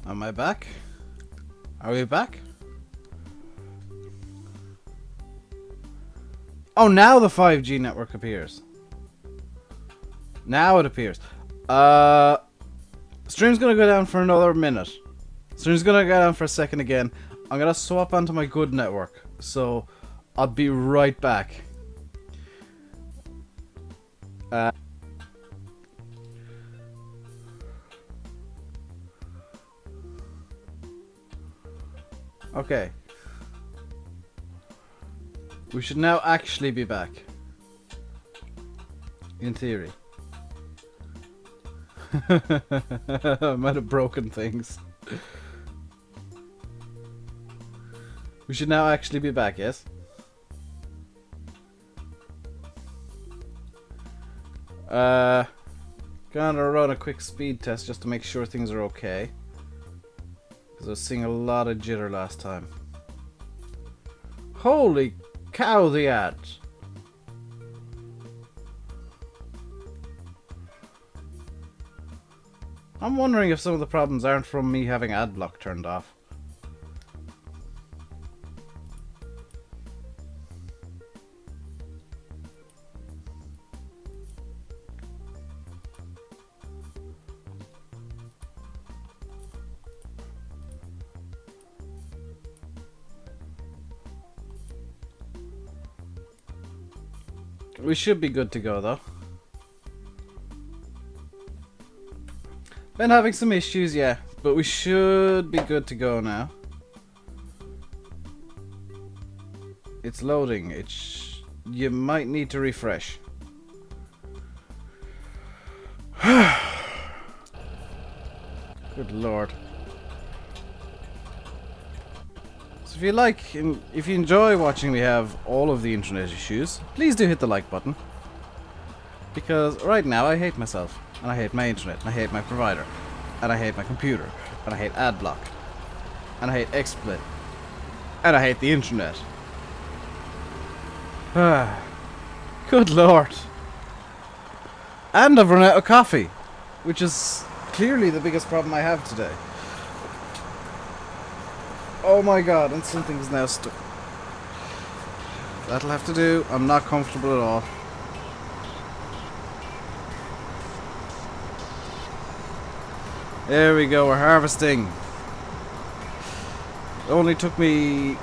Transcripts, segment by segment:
Am I back? Are we back? Oh, now the 5G network appears. Now it appears. Stream's gonna go down for another minute. Stream's gonna go down for a second again. I'm gonna swap onto my good network. So, I'll be right back. Okay. We should now actually be back. In theory. I might have broken things. We should now actually be back, yes? Gonna run a quick speed test just to make sure things are okay. Because I was seeing a lot of jitter last time. Holy cow, the ads! I'm wondering if some of the problems aren't from me having ad block turned off. We should be good to go though. Been having some issues, yeah, but we should be good to go now. It's loading. You might need to refresh. Good lord. So if you like, and if you enjoy watching me have all of the internet issues, please do hit the like button. Because right now I hate myself. And I hate my internet, and I hate my provider, and I hate my computer, and I hate AdBlock, and I hate XSplit, and I hate the internet. Good lord. And I've run out of coffee, which is clearly the biggest problem I have today. Oh my god, and something's now stuck. That'll have to do. I'm not comfortable at all. There we go, we're harvesting. It only took me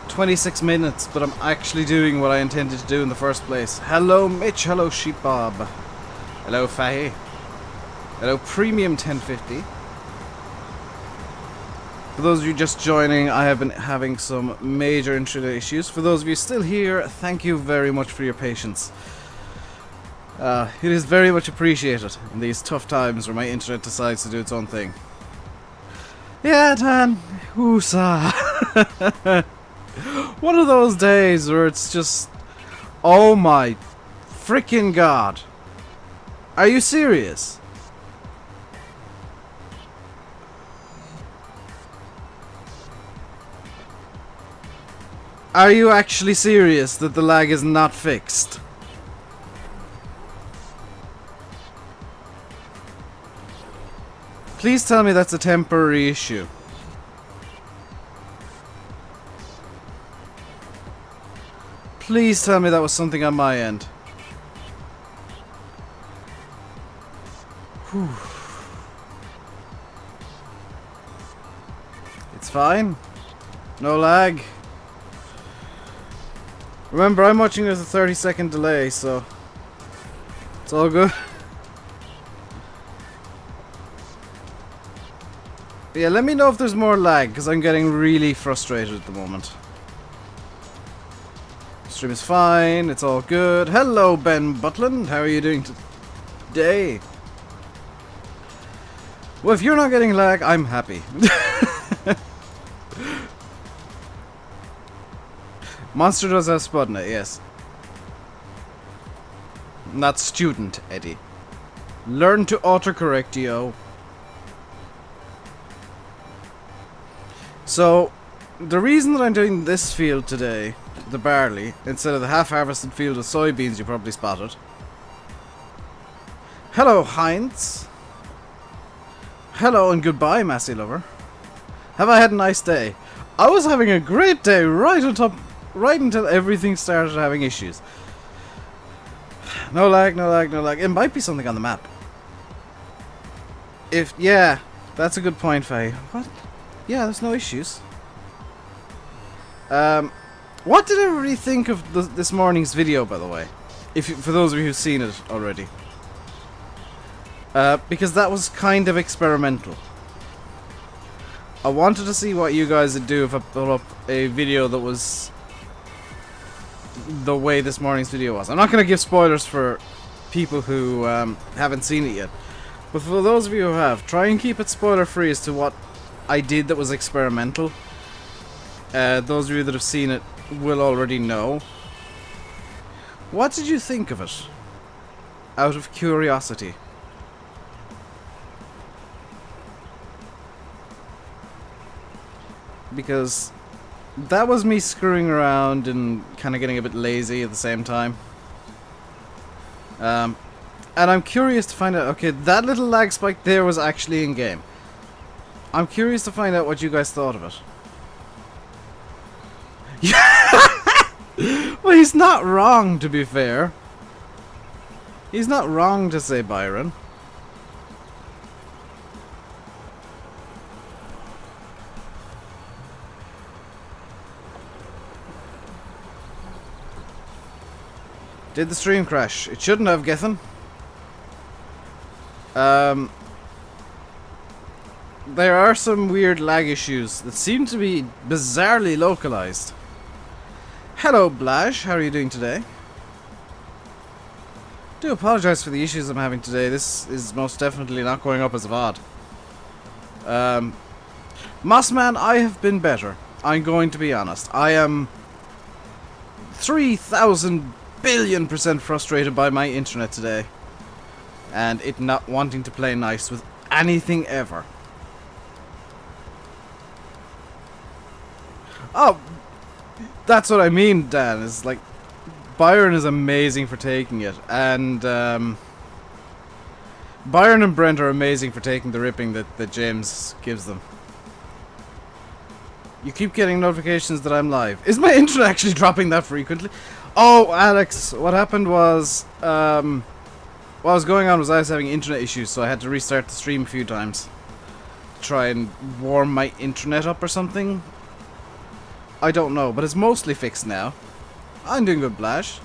26 minutes, but I'm actually doing what I intended to do in the first place. Hello Mitch, hello Sheep Bob. Hello Fahy. Hello Premium 1050. For those of you just joining, I have been having some major internet issues. For those of you still here, thank you very much for your patience. It is very much appreciated in these tough times where my internet decides to do its own thing. Yeah, Dan. Woosah. One of those days where it's just... Oh my freaking god. Are you serious? Are you actually serious that the lag is not fixed? Please tell me that's a temporary issue. Please tell me that was something on my end. Whew. It's fine. No lag. Remember, I'm watching with a 30-second delay, so it's all good. Yeah, let me know if there's more lag, because I'm getting really frustrated at the moment. Stream is fine, it's all good. Hello, Ben Butland, how are you doing today? Well, if you're not getting lag, I'm happy. Monster does have Spudnet, yes. Not student, Eddie. Learn to autocorrect, yo. So, the reason that I'm doing this field today, the barley, instead of the half-harvested field of soybeans you probably spotted. Hello, Heinz. Hello and goodbye, Massey Lover. Have I had a nice day? I was having a great day right until everything started having issues. No lag, no lag, no lag. It might be something on the map. Yeah, that's a good point, Faye. What? Yeah, there's no issues. What did everybody think of this morning's video, by the way? For those of you who've seen it already. Because that was kind of experimental. I wanted to see what you guys would do if I put up a video that was the way this morning's video was. I'm not going to give spoilers for people who haven't seen it yet. But for those of you who have, try and keep it spoiler free as to what I did that was experimental. Those of you that have seen it will already know. What did you think of it? Out of curiosity. Because that was me screwing around and kind of getting a bit lazy at the same time. And I'm curious to find out, okay, that little lag spike there was actually in game. I'm curious to find out what you guys thought of it. Well, he's not wrong, to be fair. He's not wrong to say Byron. Did the stream crash? It shouldn't have, Gethin. There are some weird lag issues that seem to be bizarrely localized. Hello, Blash. How are you doing today? Do apologize for the issues I'm having today. This is most definitely not going up as a VOD. Mossman, I have been better. I'm going to be honest. I am 3,000 billion% frustrated by my internet today. And it not wanting to play nice with anything ever. Oh, that's what I mean, Dan. It's like, Byron is amazing for taking it. And, Byron and Brent are amazing for taking the ripping that James gives them. You keep getting notifications that I'm live. Is my internet actually dropping that frequently? Oh, Alex, what happened was, what was going on was I was having internet issues, so I had to restart the stream a few times. Try and warm my internet up or something. I don't know, but it's mostly fixed now. I'm doing good, Blash.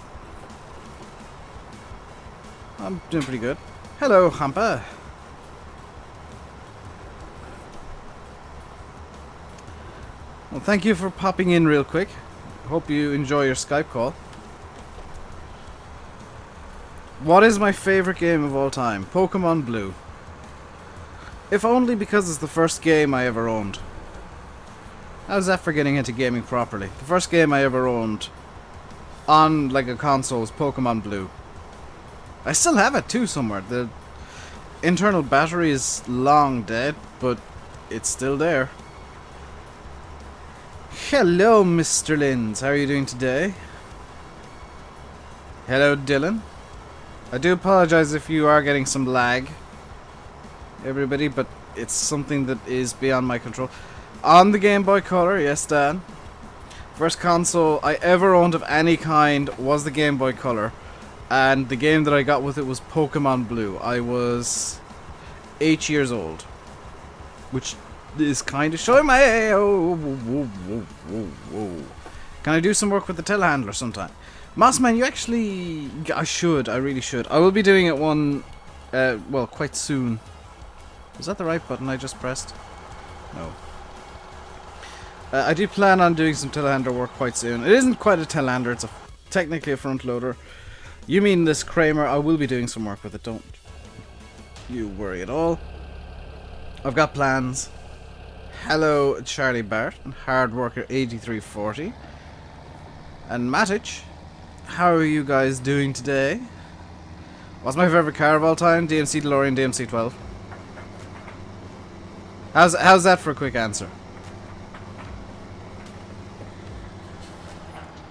I'm doing pretty good. Hello, Hampa. Well, thank you for popping in real quick. Hope you enjoy your Skype call. What is my favorite game of all time? Pokemon Blue. If only because it's the first game I ever owned. How's that for getting into gaming properly? The first game I ever owned on like a console was Pokemon Blue. I still have it too somewhere. The internal battery is long dead, but it's still there. Hello, Mr. Linz. How are you doing today? Hello, Dylan. I do apologize if you are getting some lag, everybody, but it's something that is beyond my control. On the Game Boy Color, yes, Dan. First console I ever owned of any kind was the Game Boy Color, and the game that I got with it was Pokemon Blue. I was 8 years old, which is kind of showing my... Oh, whoa, whoa, whoa, whoa. Can I do some work with the telehandler sometime? Mossman, you actually... I really should. I will be doing it well, quite soon. Was that the right button I just pressed? No. I do plan on doing some telehandler work quite soon. It isn't quite a telehandler, it's technically a front loader. You mean this Kramer, I will be doing some work with it, don't you worry at all. I've got plans. Hello, Charlie Bart, and Hardworker 8340. And Matic. How are you guys doing today? What's my favorite car of all time? DMC DeLorean, DMC 12. How's that for a quick answer?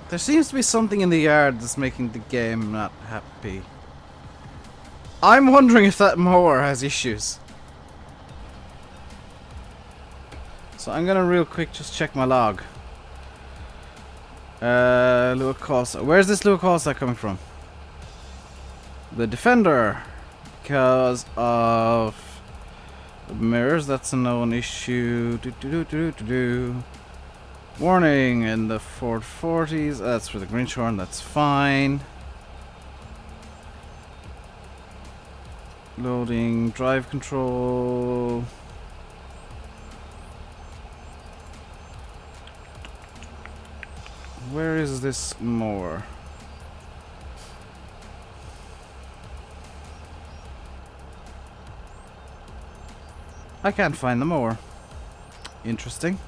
There seems to be something in the yard that's making the game not happy. I'm wondering if that mower has issues. So I'm gonna real quick just check my log. Luacosta. Where's this Luacosta coming from? The Defender. Because of the mirrors, that's a known issue. Warning in the Ford 40s. That's for the Grinchhorn, that's fine. Loading drive control. Where is this more? I can't find the more. Interesting.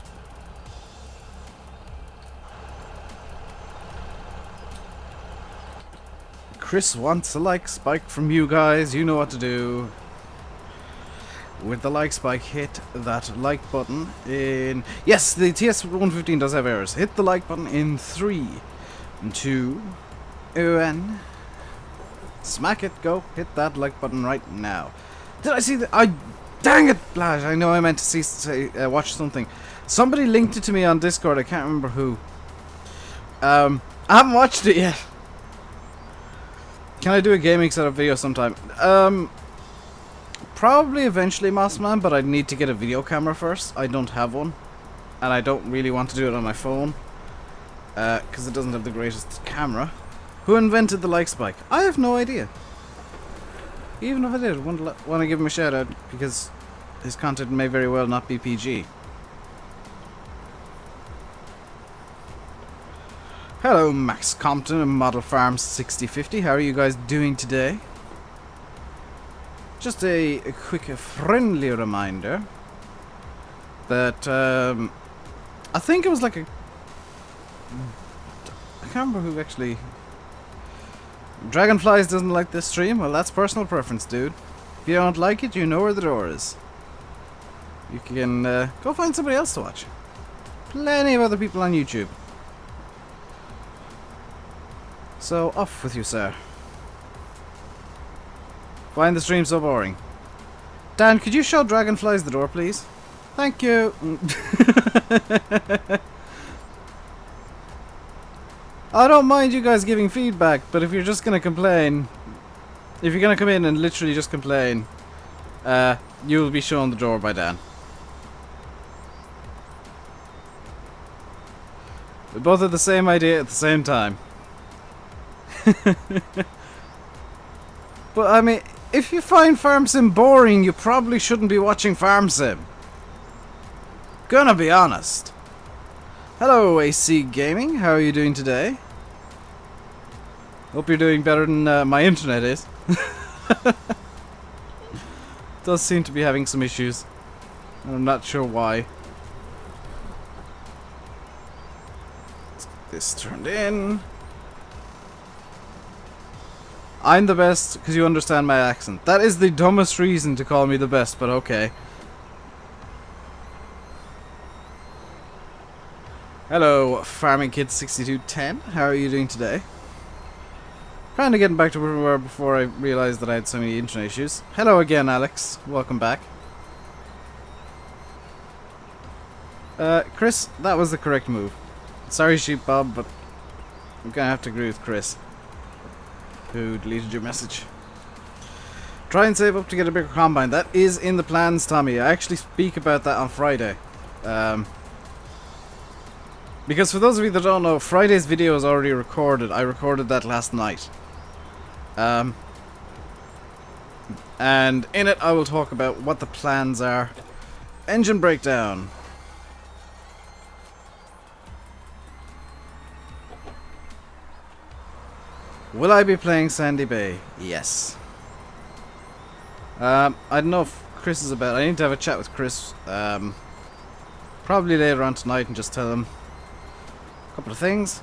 Chris wants a like spike from you guys. You know what to do. With the like spike, hit that like button in... Yes, the TS115 does have errors. Hit the like button in 3, 2, 1. Smack it, go. Hit that like button right now. Did I see that? Dang it, Blash. I know I meant to watch something. Somebody linked it to me on Discord. I can't remember who. I haven't watched it yet. Can I do a gaming setup video sometime? Probably eventually, Mossman, but I'd need to get a video camera first. I don't have one. And I don't really want to do it on my phone. Because it doesn't have the greatest camera. Who invented the like spike? I have no idea. Even if I did, want to give him a shout out, because his content may very well not be PG. Hello, Max Compton and Model Farm 6050. How are you guys doing today? Just a quick, friendly reminder that I think it was like a... I can't remember who actually... Dragonflies doesn't like this stream? Well, that's personal preference, dude. If you don't like it, you know where the door is. You can go find somebody else to watch. Plenty of other people on YouTube. So, off with you, sir. Find the stream so boring. Dan, could you show Dragonflies the door, please? Thank you. I don't mind you guys giving feedback, but if you're just gonna complain, if you're gonna come in and literally just complain, you'll be shown the door by Dan. We both had the same idea at the same time. But I mean, if you find Farm Sim boring, you probably shouldn't be watching Farm Sim. Gonna be honest. Hello, AC Gaming. How are you doing today? Hope you're doing better than my internet is. Does seem to be having some issues. I'm not sure why. Let's get this turned in. I'm the best because you understand my accent. That is the dumbest reason to call me the best, but okay. Hello, Farming Kid 6210. How are you doing today? Kind of getting back to where we were before I realized that I had so many internet issues. Hello again, Alex. Welcome back. Chris, that was the correct move. Sorry, Sheep Bob, but I'm gonna have to agree with Chris, who deleted your message. Try and save up to get a bigger combine. That is in the plans, Tommy. I actually speak about that on Friday. Because for those of you that don't know, Friday's video is already recorded. I recorded that last night. And in it I will talk about what the plans are. Engine breakdown. Will I be playing Sandy Bay? Yes. I don't know if Chris is about. I need to have a chat with Chris. Probably later on tonight and just tell him a couple of things.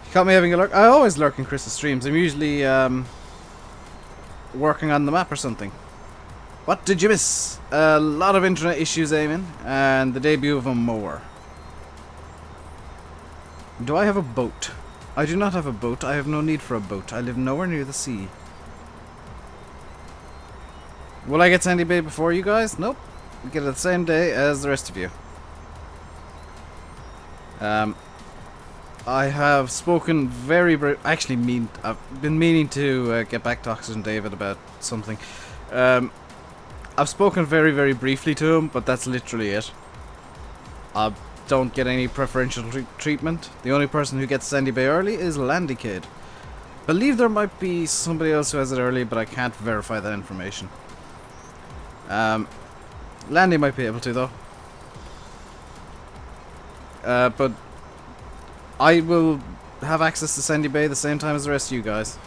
You caught me having a lurk. I always lurk in Chris's streams. I'm usually working on the map or something. What did you miss? A lot of internet issues, Eamon, and the debut of a mower. Do I have a boat? I do not have a boat. I have no need for a boat. I live nowhere near the sea. Will I get Sandy Bay before you guys? Nope. get it the same day as the rest of you. I have spoken I've been meaning to get back to Oxygen David about something. I've spoken very, very briefly to him, but that's literally it. I don't get any preferential treatment. The only person who gets Sandy Bay early is Landy Kid. Believe there might be somebody else who has it early, but I can't verify that information. Landy might be able to, though. But I will have access to Sandy Bay the same time as the rest of you guys.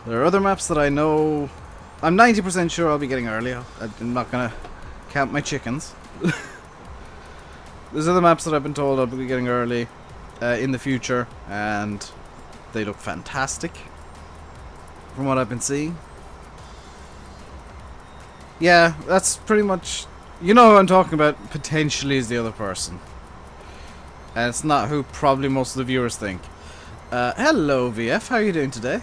There are other maps that I know. I'm 90% sure I'll be getting early. I'm not gonna count my chickens. There's other maps that I've been told I'll be getting early in the future, and they look fantastic from what I've been seeing. Yeah, that's pretty much... You know who I'm talking about potentially is the other person. And it's not who probably most of the viewers think. Hello, VF. How are you doing today?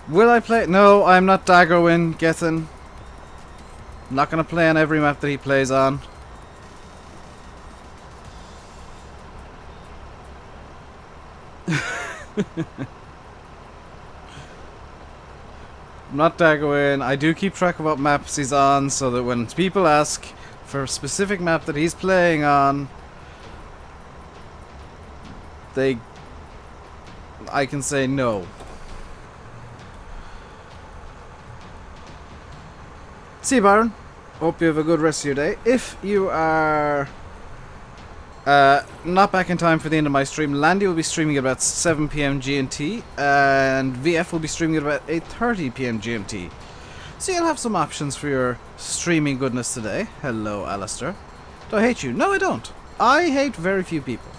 Will I play? No, I'm not Daggerwin, Gethin. I'm not going to play on every map that he plays on. I'm not Daggerwin. I do keep track of what maps he's on, so that when people ask for a specific map that he's playing on, I can say no. See you, Byron. Hope you have a good rest of your day. If you are not back in time for the end of my stream, Landy will be streaming at about 7 PM GMT, and VF will be streaming at about 8:30 PM GMT. So you'll have some options for your streaming goodness today. Hello, Alistair. Do I hate you? No, I don't. I hate very few people.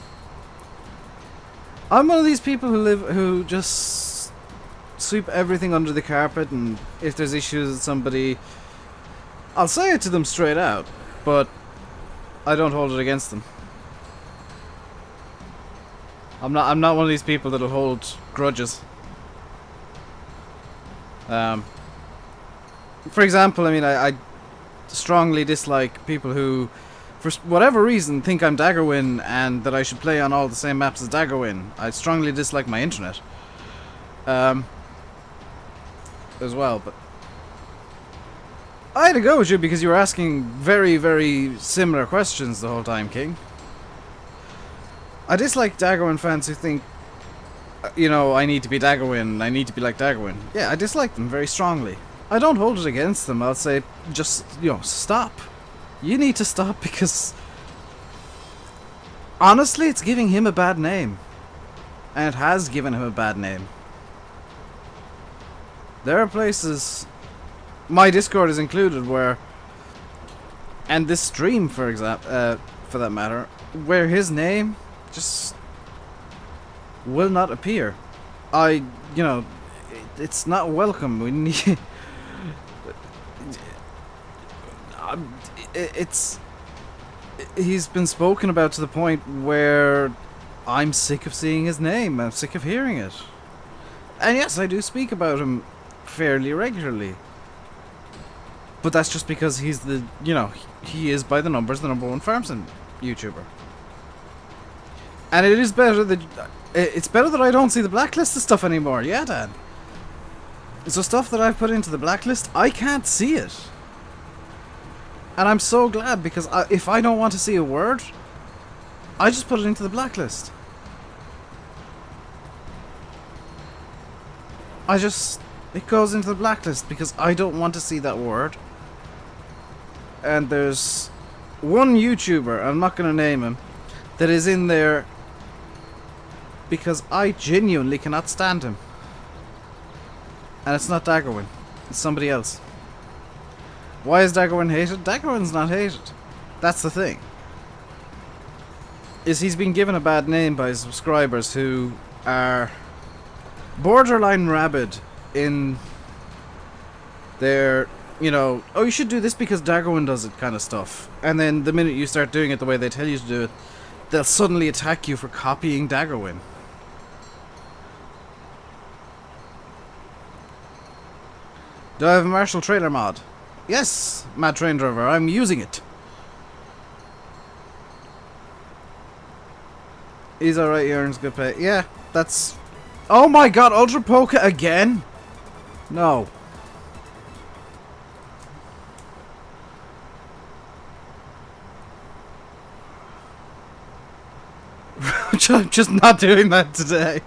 I'm one of these people who just sweep everything under the carpet, and if there's issues with somebody, I'll say it to them straight out, but I don't hold it against them. I'm not one of these people that'll hold grudges. For example, I mean, I strongly dislike people who, for whatever reason, think I'm Daggerwin and that I should play on all the same maps as Daggerwin. I strongly dislike my internet. As well, but I had to go with you because you were asking very, very similar questions the whole time, King. I dislike Daggerwin fans who think, you know, I need to be Daggerwin, I need to be like Daggerwin. Yeah, I dislike them very strongly. I don't hold it against them. I'll say, just, you know, stop. You need to stop because, honestly, it's giving him a bad name. And it has given him a bad name. There are places, my Discord is included, where, and this stream, for example, for that matter, where his name just will not appear. You know, it's not welcome. We need... He's been spoken about to the point where I'm sick of seeing his name. I'm sick of hearing it. And yes, I do speak about him fairly regularly. But that's just because he's the, you know, he is by the numbers the #1 farm sim YouTuber. And it is better that, it's better that I don't see the blacklist of stuff anymore. Yeah, Dan. So stuff that I've put into the blacklist, I can't see it. And I'm so glad, because if I don't want to see a word, I just put it into the blacklist. It goes into the blacklist because I don't want to see that word. And there's one YouTuber, I'm not going to name him, that is in there because I genuinely cannot stand him. And it's not Daggerwin. It's somebody else. Why is Daggerwin hated? Daggerwin's not hated. That's the thing. He's been given a bad name by subscribers who are borderline rabid in their, you know, oh, you should do this because Daggerwin does it kind of stuff. And then the minute you start doing it the way they tell you to do it, they'll suddenly attack you for copying Daggerwin. Do I have a Marshall trailer mod? Yes, Mad Train Driver. I'm using it. He's alright, he earns good pay. Yeah, that's... Oh my god, Ultra Polka again? No. I'm just not doing that today.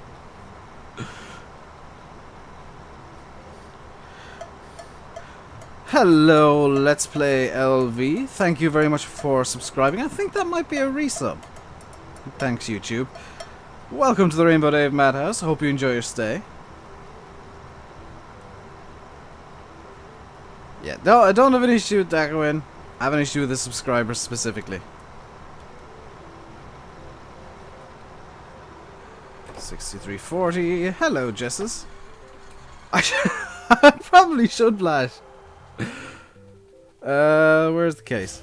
Hello, Let's Play LV. Thank you very much for subscribing. I think that might be a resub. Thanks, YouTube. Welcome to the RainbowDave Madhouse. I hope you enjoy your stay. Yeah, no, I don't have an issue with Daggerwin. I have an issue with the subscribers specifically. 6340. Hello, Jesses. I probably should flash. Where's the case?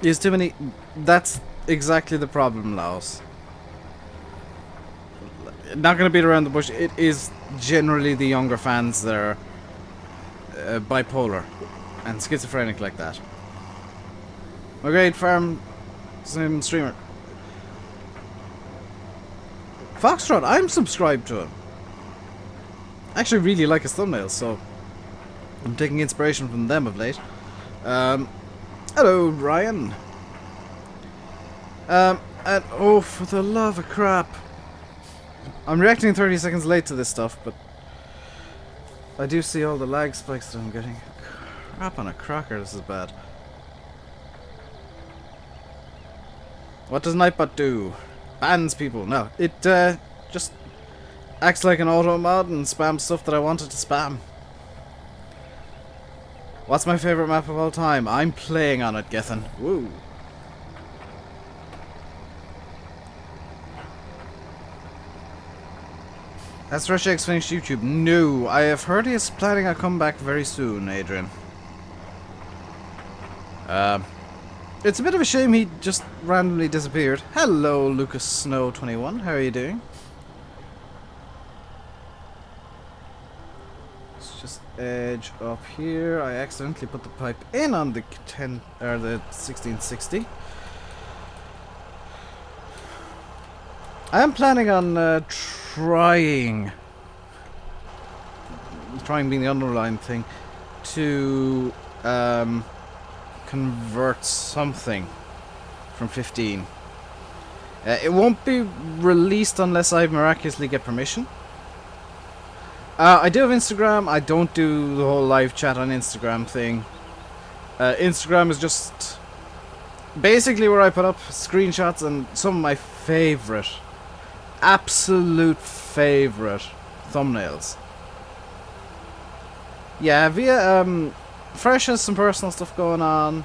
There's too many. That's exactly the problem, Laos. Not gonna beat around the bush. It is generally the younger fans that are bipolar and schizophrenic like that. My great farm sim streamer. Foxtrot, I'm subscribed to him. I actually really like his thumbnails, so I'm taking inspiration from them of late. Hello, Ryan. And oh, for the love of crap. I'm reacting 30 seconds late to this stuff, but I do see all the lag spikes that I'm getting. Crap on a cracker, this is bad. What does Nightbot do? Bans people. No, it just acts like an auto mod and spams stuff that I wanted to spam. What's my favorite map of all time? I'm playing on it, Gethin. Woo. Has Fresh Eggs finished YouTube? No, I have heard he is planning a comeback very soon, Adrian. It's a bit of a shame he just randomly disappeared. Hello, Lucas Snow 21. How are you doing? Let's just edge up here. I accidentally put the pipe in on the 1660. I am planning on trying being the underlying thing to convert something from 15. It won't be released unless I miraculously get permission. I do have Instagram. I don't do the whole live chat on Instagram thing. Instagram is just basically where I put up screenshots and some of my favorite, absolute favorite thumbnails. Yeah, via Fresh has some personal stuff going on.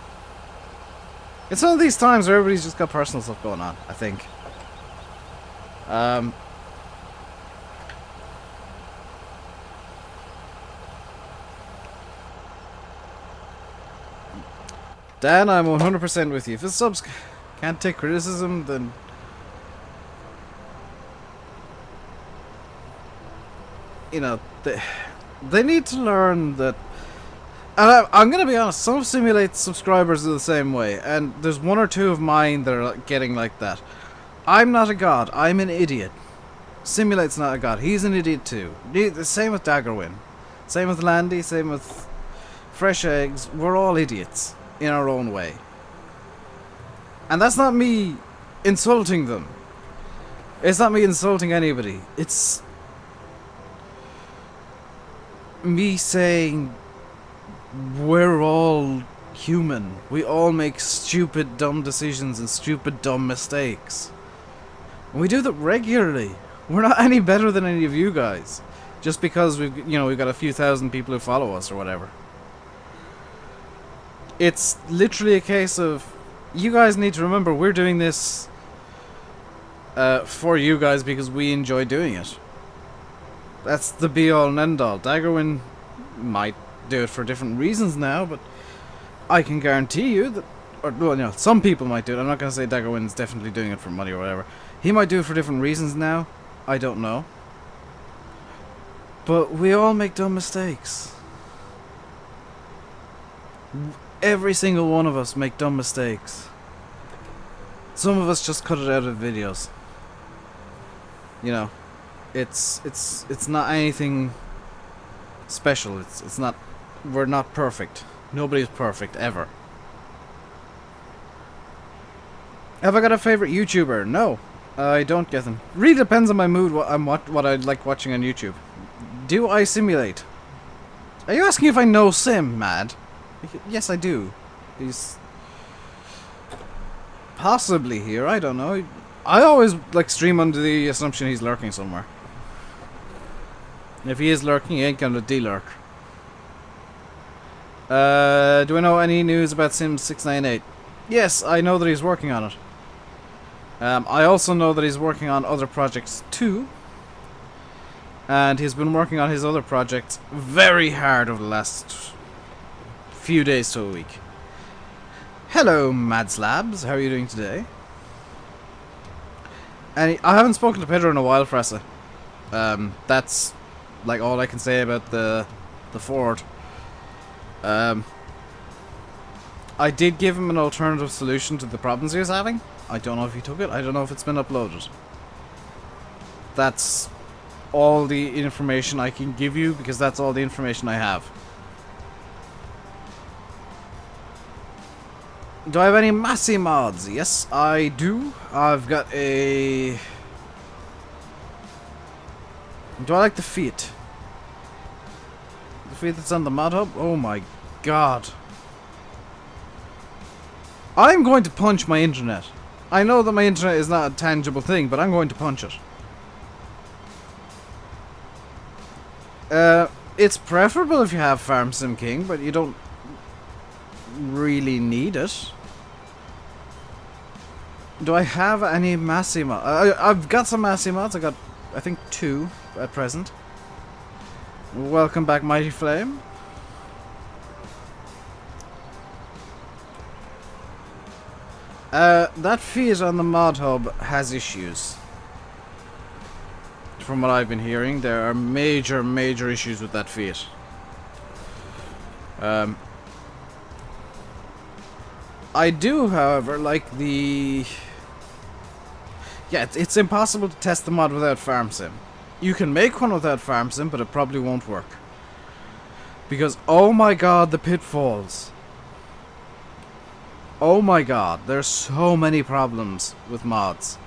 It's one of these times where everybody's just got personal stuff going on, I think. Dan, I'm 100% with you. If the subs can't take criticism, then... You know, they need to learn that... And I'm going to be honest, some of Simulate's subscribers are the same way, and there's one or two of mine that are getting like that. I'm not a god, I'm an idiot. Simulate's not a god, he's an idiot too. The same with Daggerwin. Same with Landy, same with Fresh Eggs. We're all idiots in our own way. And that's not me insulting them. It's not me insulting anybody. It's me saying we're all human. We all make stupid, dumb decisions and stupid, dumb mistakes. And we do that regularly. We're not any better than any of you guys. Just because we've got a few thousand people who follow us or whatever. It's literally a case of you guys need to remember we're doing this for you guys because we enjoy doing it. That's the be all and end all. Daggerwin might do it for different reasons now, but I can guarantee you that, or well, you know, some people might do it. I'm not going to say Daggerwin's definitely doing it for money or whatever. He might do it for different reasons now. I don't know. But we all make dumb mistakes. Every single one of us make dumb mistakes. Some of us just cut it out of videos. You know, it's not anything special. It's not. We're not perfect. Nobody's perfect ever. Have I got a favorite YouTuber? No, I don't get them. Really depends on my mood. What I like watching on YouTube. Do I simulate? Are you asking if I know Sim, Mad? Yes, I do. He's possibly here. I don't know. I always like stream under the assumption he's lurking somewhere. If he is lurking, he ain't gonna de-lurk. Do I know any news about Sim 698? Yes, I know that he's working on it. I also know that he's working on other projects too. And he's been working on his other projects very hard over the last few days to a week. Hello, Mad Slabs. How are you doing today? And I haven't spoken to Pedro in a while, Fressa. That's like all I can say about the Ford. I did give him an alternative solution to the problems he was having. I don't know if he took it. I don't know if it's been uploaded. That's all the information I can give you, because that's all the information I have. Do I have any Massey mods? Yes, I do. I've got a... Do I like the Fiat? The Fiat that's on the mod hub? Oh my god. I'm going to punch my internet. I know that my internet is not a tangible thing, but I'm going to punch it. It's preferable if you have Farm Sim King, but you don't really need it. Do I have any Massey mods? I've got some Massey mods. I got, I think, 2 at present. Welcome back, Mighty Flame. That Fiat on the mod hub has issues. From what I've been hearing, there are major issues with that Fiat. I do, however, like the... Yeah, it's impossible to test the mod without Farm Sim. You can make one without Farm Sim, but it probably won't work. Because, oh my god, the pitfalls. Oh my god, there's so many problems with mods.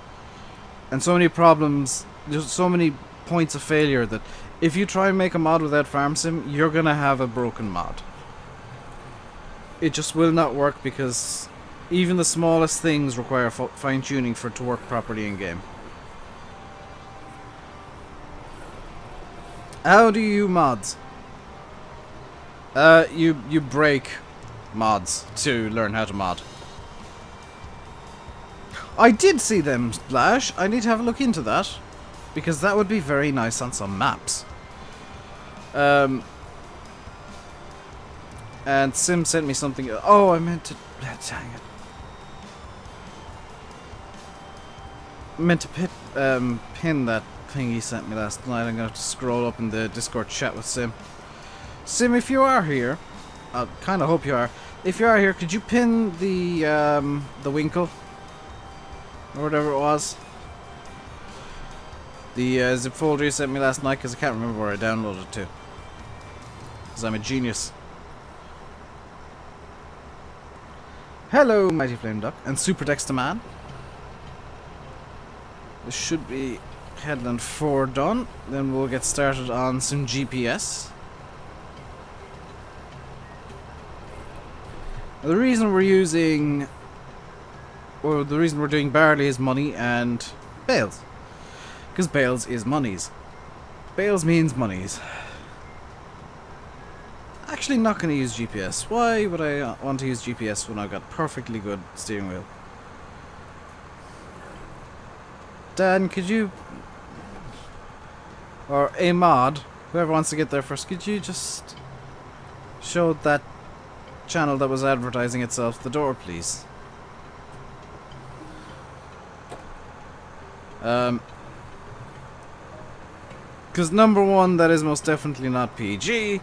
And so many problems, there's so many points of failure that if you try and make a mod without Farm Sim, you're gonna have a broken mod. It just will not work, because even the smallest things require fine-tuning for it to work properly in game. How do you mods? You break mods to learn how to mod. I did see them, Splash. I need to have a look into that, because that would be very nice on some maps. And Sim sent me something. Oh, I meant to... Dang it. I meant to pin that thing he sent me last night. I'm going to have to scroll up in the Discord chat with Sim. Sim, if you are here, I kind of hope you are. If you are here, could you pin the Winkle? Or whatever it was. The zip folder you sent me last night, because I can't remember where I downloaded it to. Because I'm a genius. Hello, Mighty Flame Duck, and Super Dexter Man. This should be Headland 4 done. Then we'll get started on some GPS. Now, the reason we're using... Well, the reason we're doing barley is money and bales. Because bales is monies. Bales means monies. Actually not going to use GPS. Why would I want to use GPS when I've got perfectly good steering wheel? Dan, could you... Or a mod, whoever wants to get there first, could you just show that channel that was advertising itself the door, please? Because number one, that is most definitely not PG.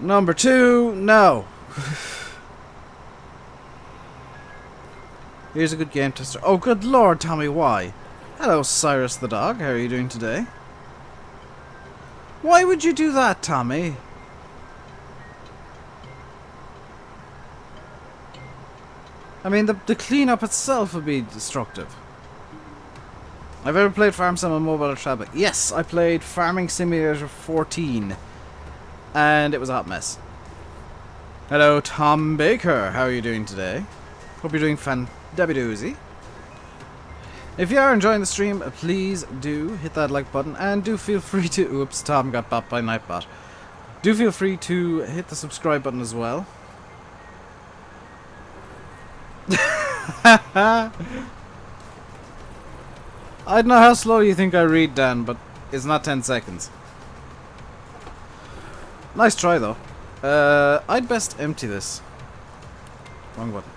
Number two, no. Here's a good game tester. Oh, good lord, Tommy, why? Hello, Cyrus the dog. How are you doing today? Why would you do that, Tommy? I mean, the cleanup itself would be destructive. I've ever played Farm Sim on mobile or tablet. Yes, I played Farming Simulator 14. And it was a hot mess. Hello, Tom Baker. How are you doing today? Hope you're doing fan-dabby-doozy. If you are enjoying the stream, please do hit that like button. And do feel free to... Oops, Tom got bopped by Nightbot. Do feel free to hit the subscribe button as well. I don't know how slow you think I read, Dan, but it's not 10 seconds. Nice try, though. I'd best empty this. Wrong button.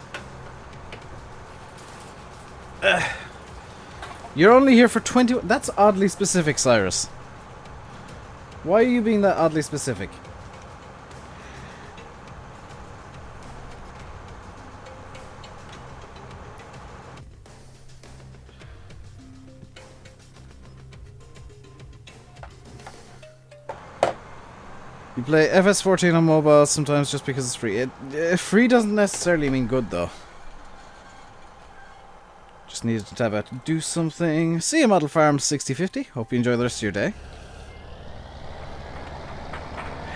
You're only here for 20... That's oddly specific, Cyrus. Why are you being that oddly specific? You play FS14 on mobile sometimes just because it's free. Free doesn't necessarily mean good, though. Just needed to tab out to do something. See you, Model Farm 6050. Hope you enjoy the rest of your day.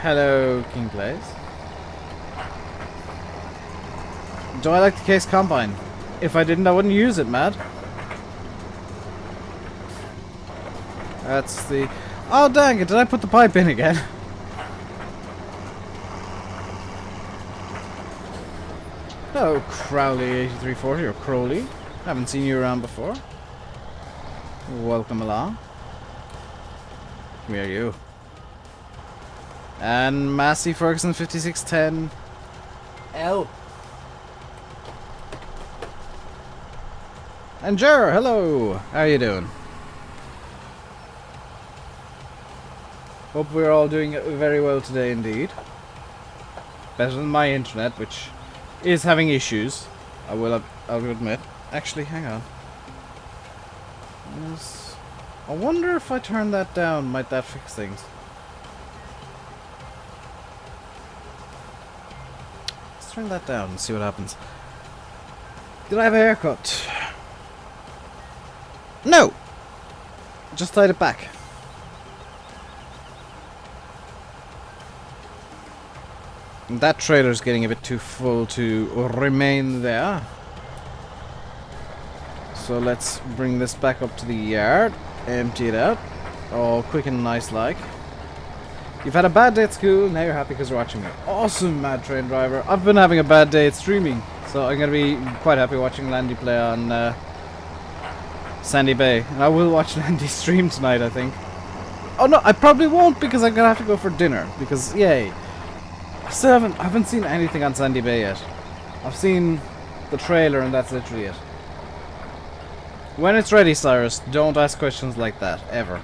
Hello, King Plays. Do I like the Case Combine? If I didn't, I wouldn't use it, Mad. That's the... Oh, dang it. Did I put the pipe in again? Hello, Crowley8340, or Crowley. Haven't seen you around before. Welcome along. Where are you? And Massey Ferguson 5610 L. And Jer, hello. How are you doing? Hope we're all doing very well today indeed. Better than my internet, which is having issues. I'll admit. Actually, hang on. Yes. I wonder if I turn that down, might that fix things? Let's turn that down and see what happens. Did I have a haircut? No! Just tied it back. That trailer's getting a bit too full to remain there. So let's bring this back up to the yard. Empty it out. All quick and nice like. You've had a bad day at school, now you're happy because you're watching me. Awesome, Mad Train Driver. I've been having a bad day at streaming, so I'm going to be quite happy watching Landy play on Sandy Bay. And I will watch Landy stream tonight, I think. Oh no, I probably won't because I'm going to have to go for dinner. Because, yay. I haven't seen anything on Sandy Bay yet. I've seen the trailer and that's literally it. When it's ready, Cyrus, don't ask questions like that, ever.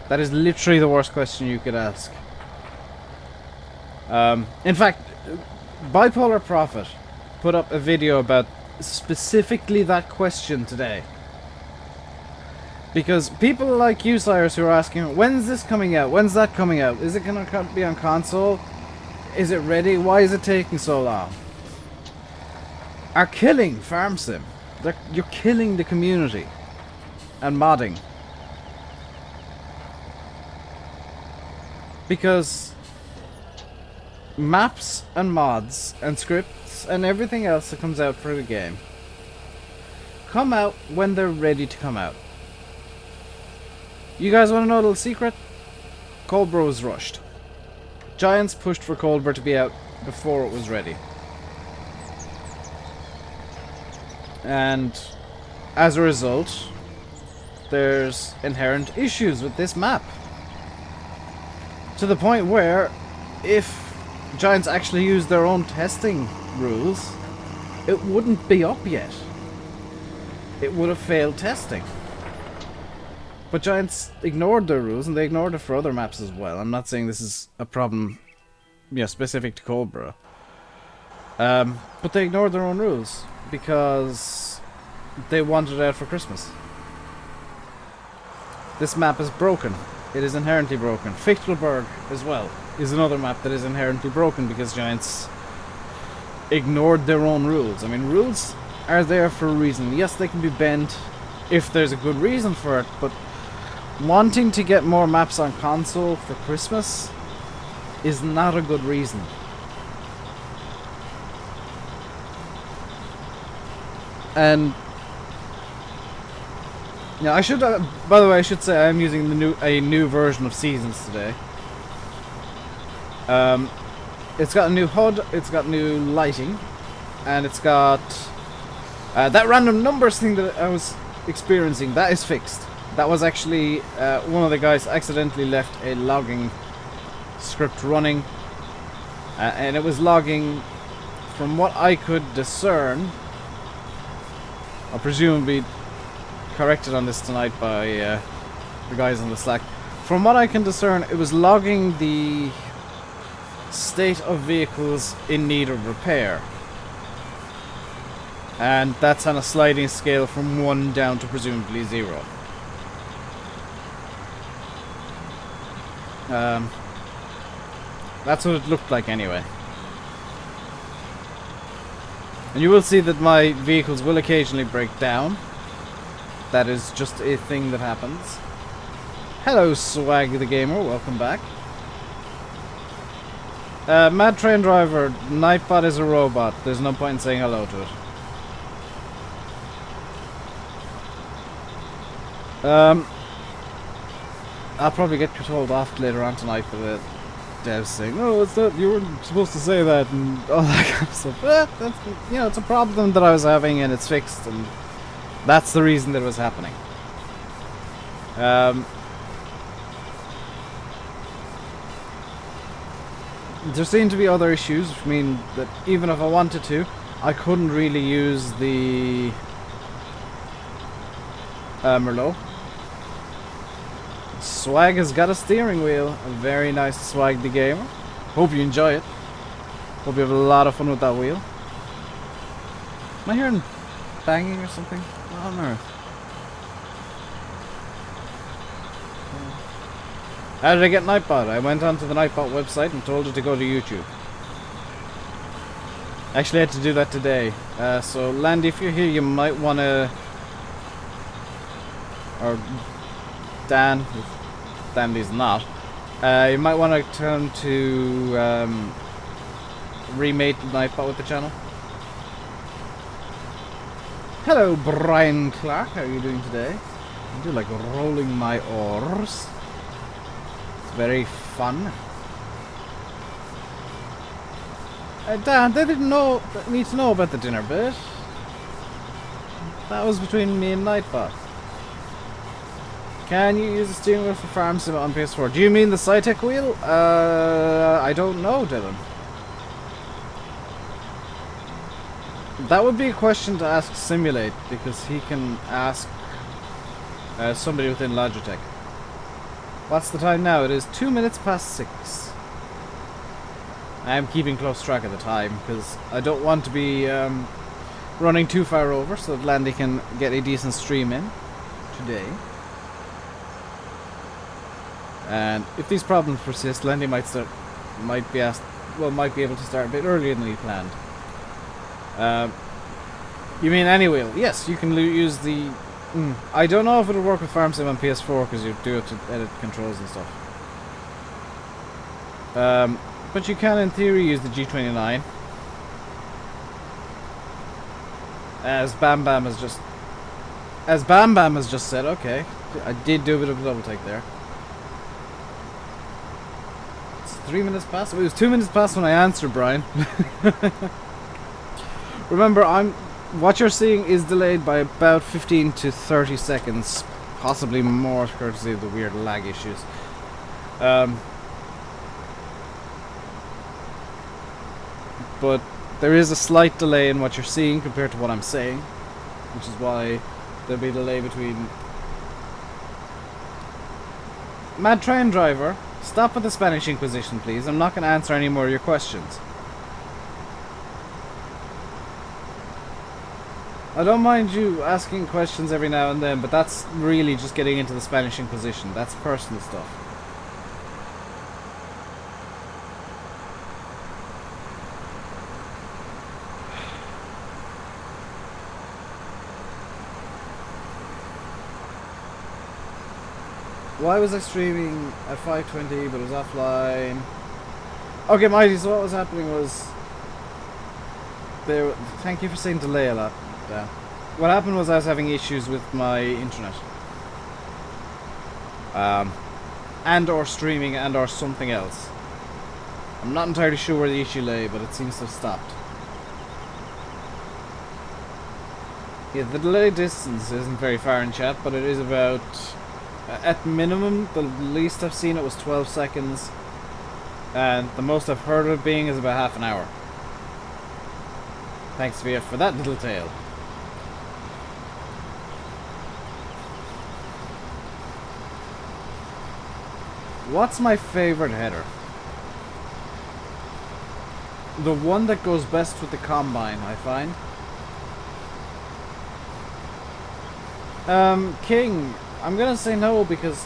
That is literally the worst question you could ask. In fact, Bipolar Prophet put up a video about specifically that question today. Because people like you, Cyrus, who are asking, when's this coming out? When's that coming out? Is it going to be on console? Is it ready? Why is it taking so long? Are killing Farm Sim. You're killing the community. And modding. Because maps and mods and scripts and everything else that comes out for the game come out when they're ready to come out. You guys want to know a little secret? Coldborough was rushed. Giants pushed for Coldborough to be out before it was ready. And as a result, there's inherent issues with this map. To the point where, if Giants actually used their own testing rules, it wouldn't be up yet. It would have failed testing. But Giants ignored their rules, and they ignored it for other maps as well. I'm not saying this is a problem, specific to Coldborough. But they ignored their own rules because they wanted it out for Christmas. This map is broken. It is inherently broken. Fichtelberg as well is another map that is inherently broken because Giants ignored their own rules. I mean, rules are there for a reason. Yes, they can be bent if there's a good reason for it, but wanting to get more maps on console for Christmas is not a good reason. And yeah, I should. By the way, I should say I'm using a new version of Seasons today. It's got a new HUD, it's got new lighting, and it's got that random numbers thing that I was experiencing. That is fixed. That was actually one of the guys accidentally left a logging script running, and it was logging, from what I could discern. I'll presumably corrected on this tonight by the guys on the Slack. From what I can discern, it was logging the state of vehicles in need of repair. And that's on a sliding scale from 1 down to presumably 0. That's what it looked like anyway. And you will see that my vehicles will occasionally break down. That is just a thing that happens. Hello, Swag the Gamer, welcome back. Mad Train Driver, Nightbot is a robot. There's no point in saying hello to it. I'll probably get told off later on tonight for the devs saying, "Oh, it's that you weren't supposed to say that," and all that kind of stuff. But that's, it's a problem that I was having, and it's fixed, and that's the reason that it was happening. There seem to be other issues, which mean that even if I wanted to, I couldn't really use the Merlot. Swag has got a steering wheel. A very nice Swag the Gamer. Hope you enjoy it. Hope you have a lot of fun with that wheel. Am I hearing banging or something? What on earth? How did I get Nightbot? I went onto the Nightbot website and told it to go to YouTube. Actually, I had to do that today. So, Landy, if you're here, you might want to... Or Dan, if Dandy's not. You might want to turn to remate Nightbot with the channel. Hello, Brian Clark. How are you doing today? I do like rolling my oars. It's very fun. Dan, they didn't need to know about the dinner bit. That was between me and Nightbot. Can you use the steering wheel for Farm Sim on PS4? Do you mean the Cytec wheel? I don't know, Dylan. That would be a question to ask Simulate, because he can ask somebody within Logitech. What's the time now? It is 2 minutes past 6. I am keeping close track of the time, because I don't want to be running too far over, so that Landy can get a decent stream in today. And if these problems persist, Landy might be able to start a bit earlier than he planned. You mean any wheel? Yes, you can use the... I don't know if it'll work with Farm Sim on PS4 because you do have to edit controls and stuff. But you can, in theory, use the G29. As Bam Bam has just said, okay. I did do a bit of a double take there. 3 minutes past? It was 2 minutes past when I answered, Brian. Remember, what you're seeing is delayed by about 15 to 30 seconds, possibly more, courtesy of the weird lag issues. But there is a slight delay in what you're seeing compared to what I'm saying, which is why there'll be a delay between Mad train driver, stop with the Spanish Inquisition, please. I'm not going to answer any more of your questions. I don't mind you asking questions every now and then, but that's really just getting into the Spanish Inquisition. That's personal stuff. Why was I streaming at 5:20 but it was offline? Okay, Mighty, so what was happening was... Thank you for saying delay a lot. What happened was I was having issues with my internet. And or streaming and or something else. I'm not entirely sure where the issue lay, but it seems to have stopped. Yeah, the delay distance isn't very far in chat, but it is about... at minimum, the least I've seen it was 12 seconds. And the most I've heard of it being is about half an hour. Thanks, Via, for that little tale. What's my favorite header? The one that goes best with the combine, I find. King, I'm gonna say no because,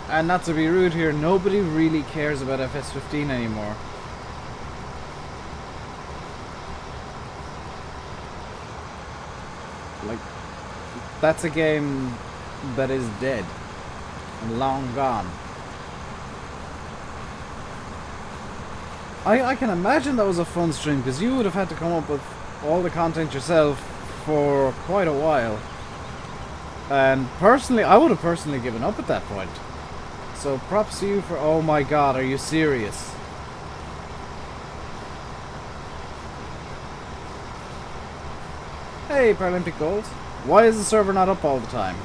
and not to be rude here, nobody really cares about FS15 anymore. Like, that's a game that is dead and long gone. I can imagine that was a fun stream because you would have had to come up with all the content yourself for quite a while. And personally, I would have personally given up at that point. So props to you for, oh my god, are you serious? Hey, Paralympic Gold. Why is the server not up all the time?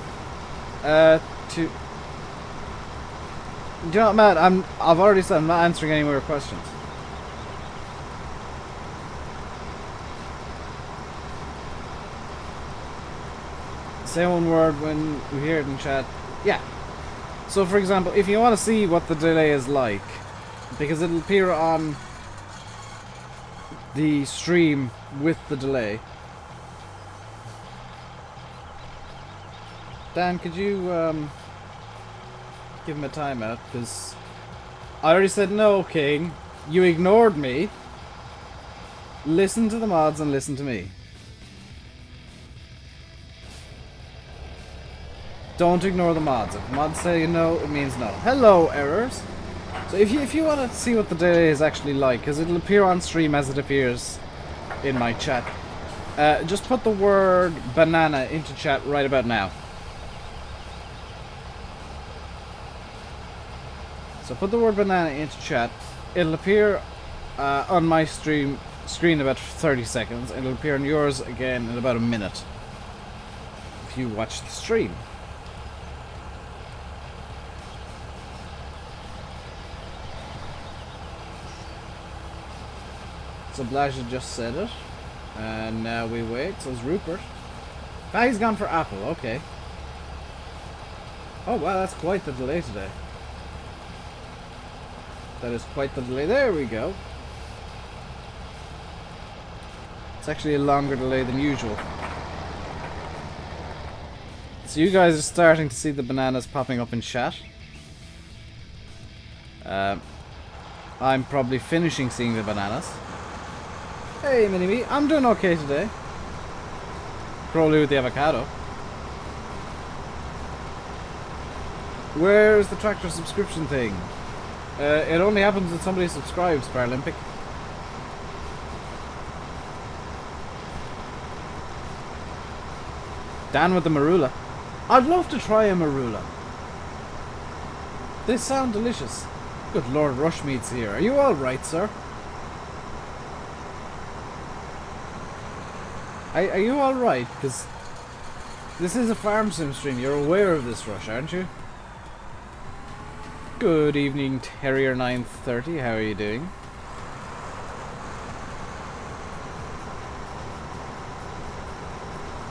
Do you know what, Matt? I've already said I'm not answering any more questions. Say one word when you hear it in chat. Yeah. So for example, if you want to see what the delay is like, because it'll appear on the stream with the delay. Dan, could you give him a timeout? Because I already said no, King. You ignored me. Listen to the mods and listen to me. Don't ignore the mods. If mods say no, it means no. Hello, errors. So if you want to see what the delay is actually like, because it'll appear on stream as it appears in my chat, just put the word banana into chat right about now. So put the word banana into chat. It'll appear on my screen about 30 seconds. It'll appear on yours again in about a minute if you watch the stream. So Blaja just said it, and now we wait. So it's Rupert. Ah, he's gone for Apple. Okay. Oh wow, that's quite the delay today. That is quite the delay. There we go. It's actually a longer delay than usual. So you guys are starting to see the bananas popping up in chat. I'm probably finishing seeing the bananas. Hey, Mini-Me, I'm doing okay today. Crowley with the avocado. Where's the tractor subscription thing? It only happens when somebody subscribes, Paralympic. Dan with the marula. I'd love to try a marula. They sound delicious. Good Lord, Rushmeat's here. Are you alright, sir? Are you alright? Because this is a farm sim stream. You're aware of this, Rush, aren't you? Good evening, Terrier930. How are you doing?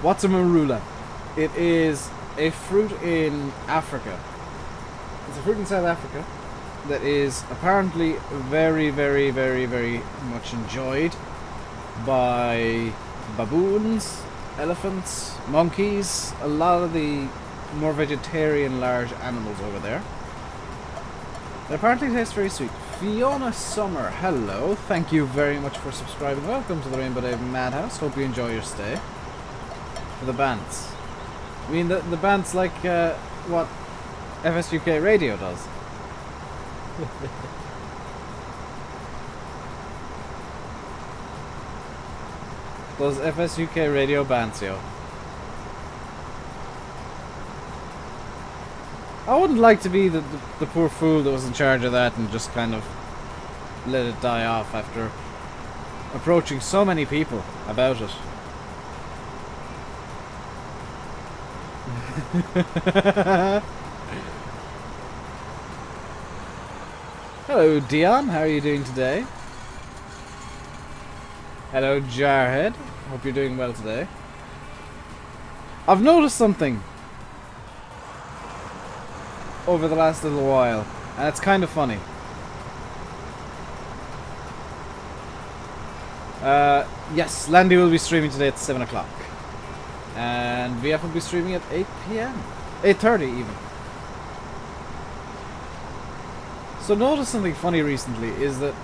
What's a marula? It is a fruit in Africa. It's a fruit in South Africa that is apparently very, very, very, very much enjoyed by baboons, elephants, monkeys, a lot of the more vegetarian large animals over there. It apparently tastes very sweet. Fiona Summer, hello. Thank you very much for subscribing. Welcome to the RainbowDave Madhouse. Hope you enjoy your stay. For the bands. I mean, the band's like what FSUK Radio does. Those FSUK Radio bands, yo. I wouldn't like to be the poor fool that was in charge of that and just kind of let it die off after approaching so many people about it. Hello Dion, how are you doing today? Hello Jarhead, hope you're doing well today. I've noticed something over the last little while, and it's kind of funny. Yes, Landy will be streaming today at 7 o'clock. And VF will be streaming at 8 PM. 8:30 even. So notice something funny recently is that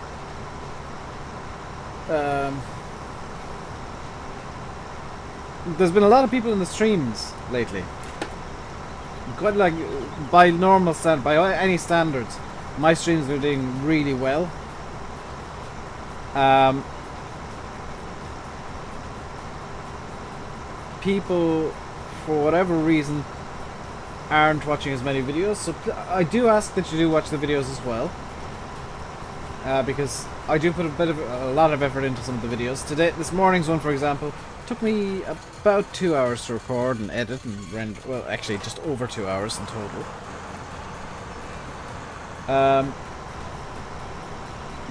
there's been a lot of people in the streams lately. Quite like by any standards, my streams are doing really well. People, for whatever reason, aren't watching as many videos, so I do ask that you do watch the videos as well, because I do put a lot of effort into some of the videos. This morning's one, for example, took me about 2 hours to record and edit and render. Well, actually, just over 2 hours in total.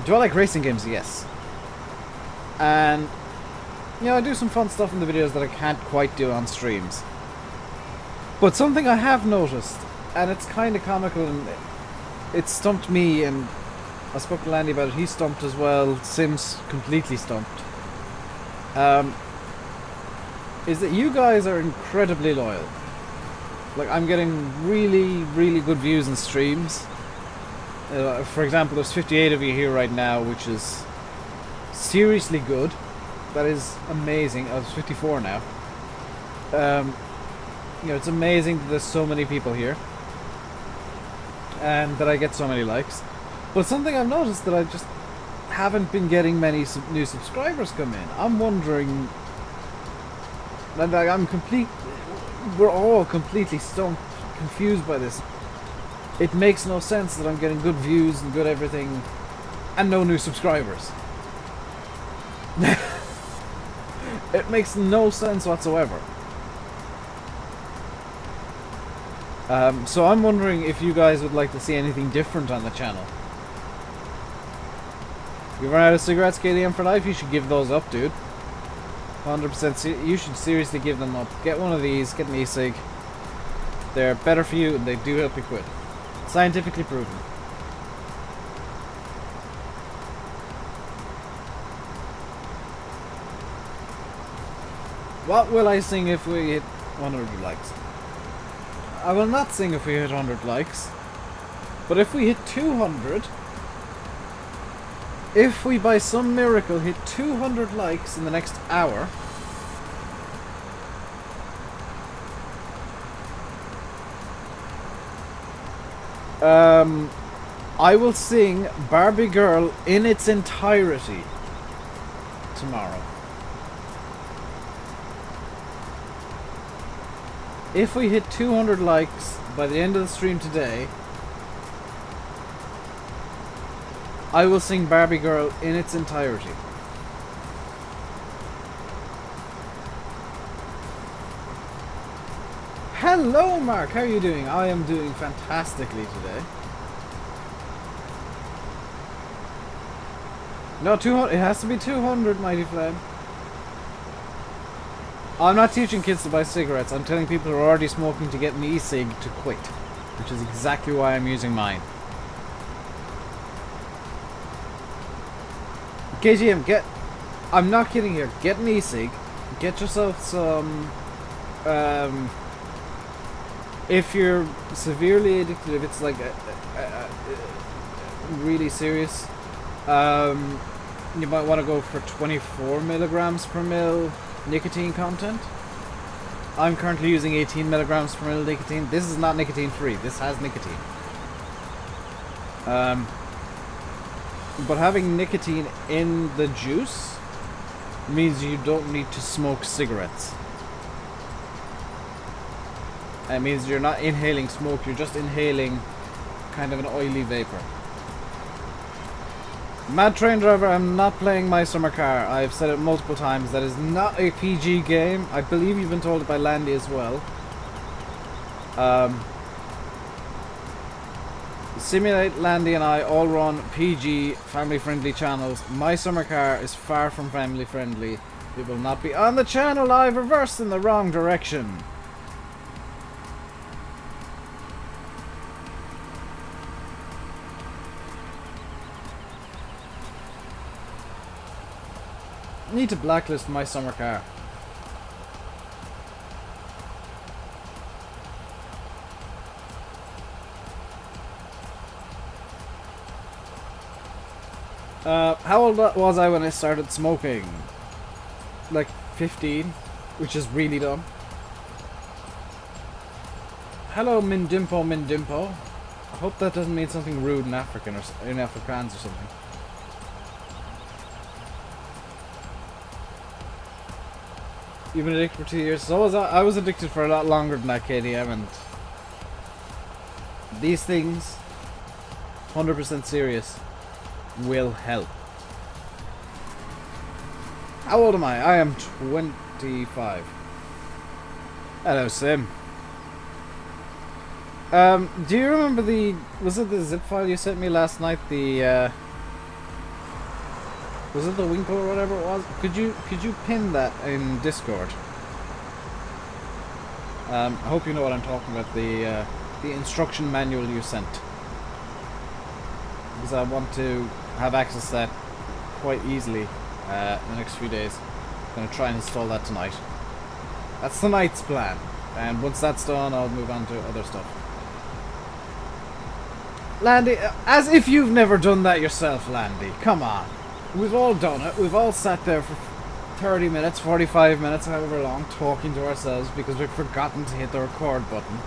Do I like racing games? Yes. And you know, I do some fun stuff in the videos that I can't quite do on streams. But something I have noticed, and it's kind of comical, and it stumped me, and I spoke to Landy about it, he stumped as well, Sims completely stumped, is that you guys are incredibly loyal. Like, I'm getting really, really good views in streams. For example, there's 58 of you here right now, which is seriously good. That is amazing. Oh, it's 54 now. You know, it's amazing that there's so many people here, and that I get so many likes. But something I've noticed that I just haven't been getting many new subscribers come in. I'm wondering, and we're all completely stumped, confused by this. It makes no sense that I'm getting good views and good everything, and no new subscribers. It makes no sense whatsoever. So I'm wondering if you guys would like to see anything different on the channel. You run out of cigarettes, KDM for life? You should give those up, dude. 100%. You should seriously give them up. Get one of these. Get an e-cig. They're better for you, and they do help you quit. Scientifically proven. What will I sing if we hit 100 likes? I will not sing if we hit 100 likes. But if we hit 200... If we, by some miracle, hit 200 likes in the next hour... I will sing Barbie Girl in its entirety tomorrow. If we hit 200 likes by the end of the stream today, I will sing Barbie Girl in its entirety. Hello Mark, how are you doing? I am doing fantastically today. No, 200, it has to be 200, Mighty Flame. I'm not teaching kids to buy cigarettes. I'm telling people who are already smoking to get an e-cig to quit. which is exactly why I'm using mine. KGM, I'm not kidding here, get an e-cig, get yourself some, if you're severely addicted, if it's like really serious, you might want to go for 24 milligrams per mil nicotine content. I'm currently using 18 milligrams per mil nicotine. This is not nicotine free. This has nicotine. But having nicotine in the juice means you don't need to smoke cigarettes. It means you're not inhaling smoke, you're just inhaling kind of an oily vapor. Mad Train Driver, I'm not playing My Summer Car. I've said it multiple times. That is not a PG game. I believe you've been told it by Landy as well. Simulate, Landy and I all run PG, family-friendly channels. My Summer Car is far from family-friendly. It will not be on the channel. I've reversed in the wrong direction. Need to blacklist My Summer Car. How old was I when I started smoking? Like 15, which is really dumb. Hello, Mindimpo, Mindimpo. I hope that doesn't mean something rude in African or in Afrikaans or something. You've been addicted for 2 years. So was I was addicted for a lot longer than that, KDM, and these things, 100% serious, will help. How old am I? I am 25. Hello, Sim. Do you remember was it the zip file you sent me last night? Was it the Winkle or whatever it was? Could you pin that in Discord? I hope you know what I'm talking about. The instruction manual you sent, because I want to have access to that quite easily in the next few days. I'm gonna try and install that tonight. That's tonight's plan, and once that's done, I'll move on to other stuff. Landy, as if you've never done that yourself, Landy. Come on. We've all done it. We've all sat there for 30 minutes, 45 minutes, however long, talking to ourselves because we've forgotten to hit the record button.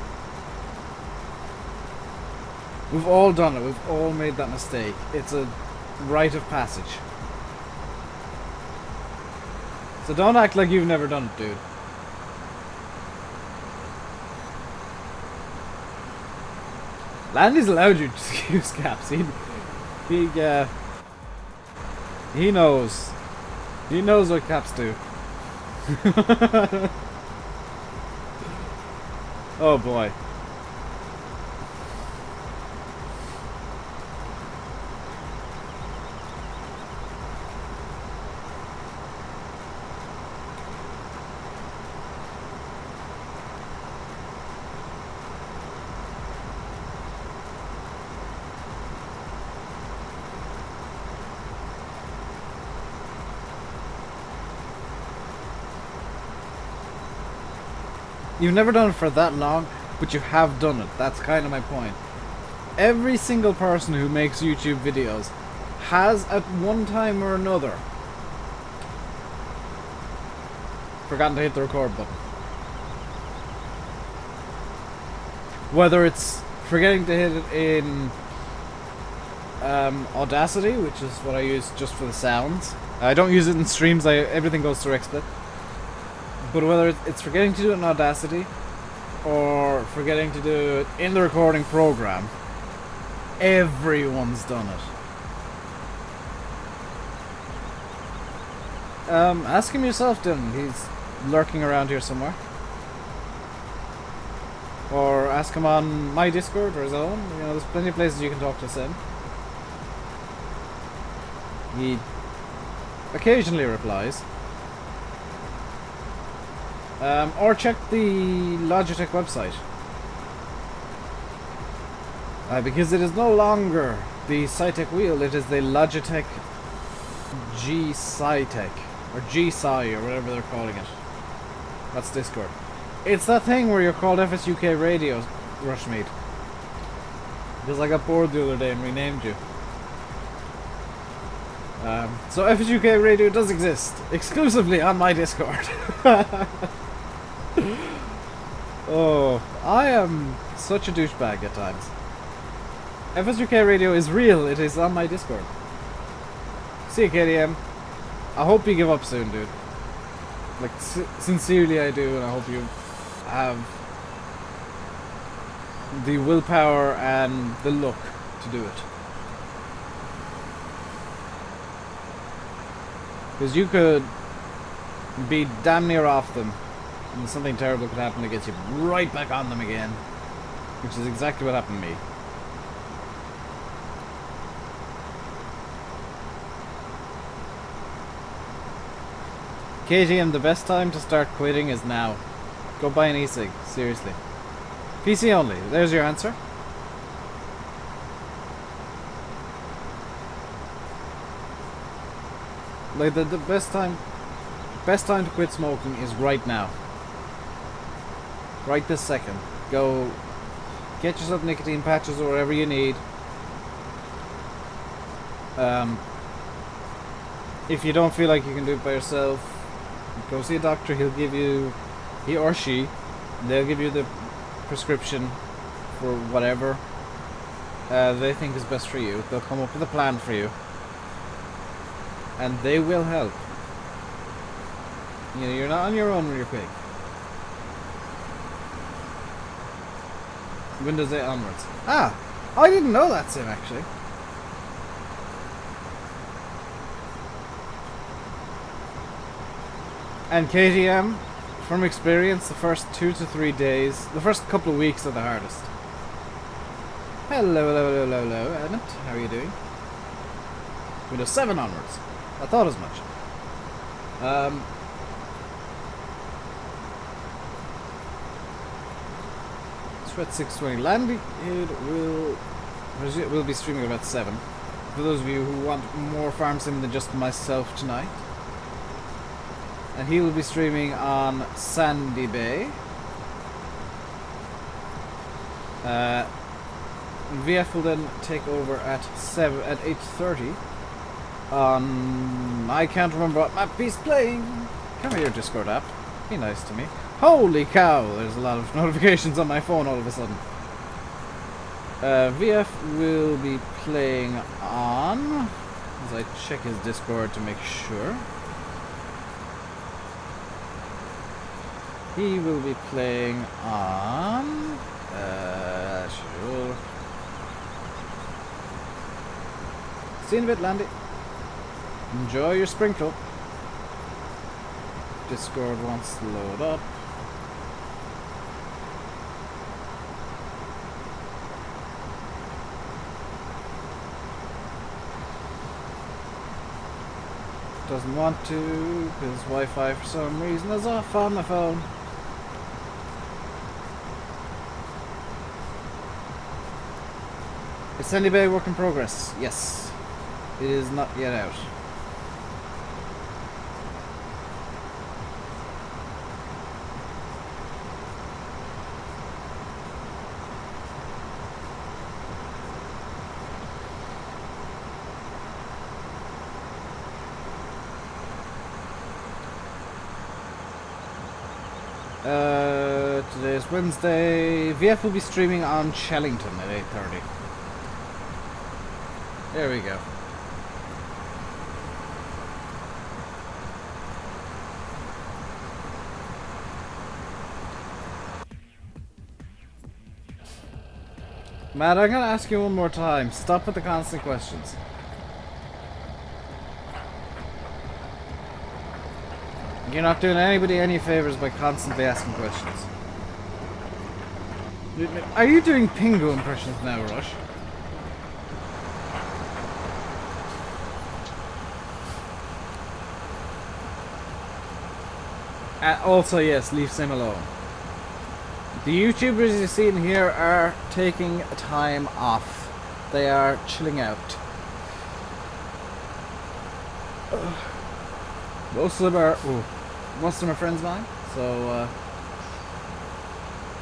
We've all done it. We've all made that mistake. It's a rite of passage. So don't act like you've never done it, dude. Landy's allowed you to use caps. He knows. He knows what caps do. Oh boy. You've never done it for that long, but you have done it. That's kind of my point. Every single person who makes YouTube videos has at one time or another forgotten to hit the record button. Whether it's forgetting to hit it in Audacity, which is what I use just for the sounds. I don't use it in streams, everything goes through XSplit. But whether it's forgetting to do it in Audacity or forgetting to do it in the recording program, everyone's done it. Ask him yourself, Dylan. He's lurking around here somewhere. Or ask him on my Discord or his own. You know, there's plenty of places you can talk to us in. He occasionally replies. Or check the Logitech website. Because it is no longer the Cytec wheel, it is the Logitech G Cytec, or G Sci, or whatever they're calling it. That's Discord. It's that thing where you're called FSUK Radio, Rushmeat. Because I got bored the other day and renamed you. So FSUK Radio does exist, exclusively on my Discord. Oh, I am such a douchebag at times. FSUK Radio is real, it is on my Discord. See you, KDM. I hope you give up soon, dude. Like, sincerely I do, and I hope you have the willpower and the luck to do it. Because you could be damn near off them, and something terrible could happen that gets you right back on them again. Which is exactly what happened to me. KTM, the best time to start quitting is now. Go buy an e-cig, seriously. PC only, there's your answer. Like the best time to quit smoking is right now. Right this second. Go get yourself nicotine patches or whatever you need. If you don't feel like you can do it by yourself, go see a doctor. He'll give you, he or she, they'll give you the prescription for whatever they think is best for you. They'll come up with a plan for you, and they will help. You know, you're not on your own when you're quitting. Windows 8 onwards. Ah, I didn't know that, Sim, actually. And KTM, from experience, the first 2 to 3 days, the first couple of weeks are the hardest. Hello, Edmund. How are you doing? Windows 7 onwards. I thought as much. Sweat 620. Landy will be streaming about 7. For those of you who want more farm sim than just myself tonight. And he will be streaming on Sandy Bay. VF will then take over at 8:30. I can't remember what map he's playing. Come here, Discord app. Be nice to me. Holy cow! There's a lot of notifications on my phone all of a sudden. VF will be playing on. As I check his Discord to make sure. He will be playing on. Sure. See you in a bit, Landy. Enjoy your sprinkle. Discord wants to load up. Doesn't want to because Wi-Fi for some reason is off on the phone. Is Sandy Bay work in progress? Yes. It is not yet out. Today is Wednesday. VF will be streaming on Chellington at 8:30. There we go. Matt, I'm gonna ask you one more time. Stop with the constant questions. You're not doing anybody any favors by constantly asking questions. Are you doing Pingu impressions now, Rush? Also, yes, leave Sim alone. The YouTubers you see in here are taking time off. They are chilling out. Most of them are friends of mine, so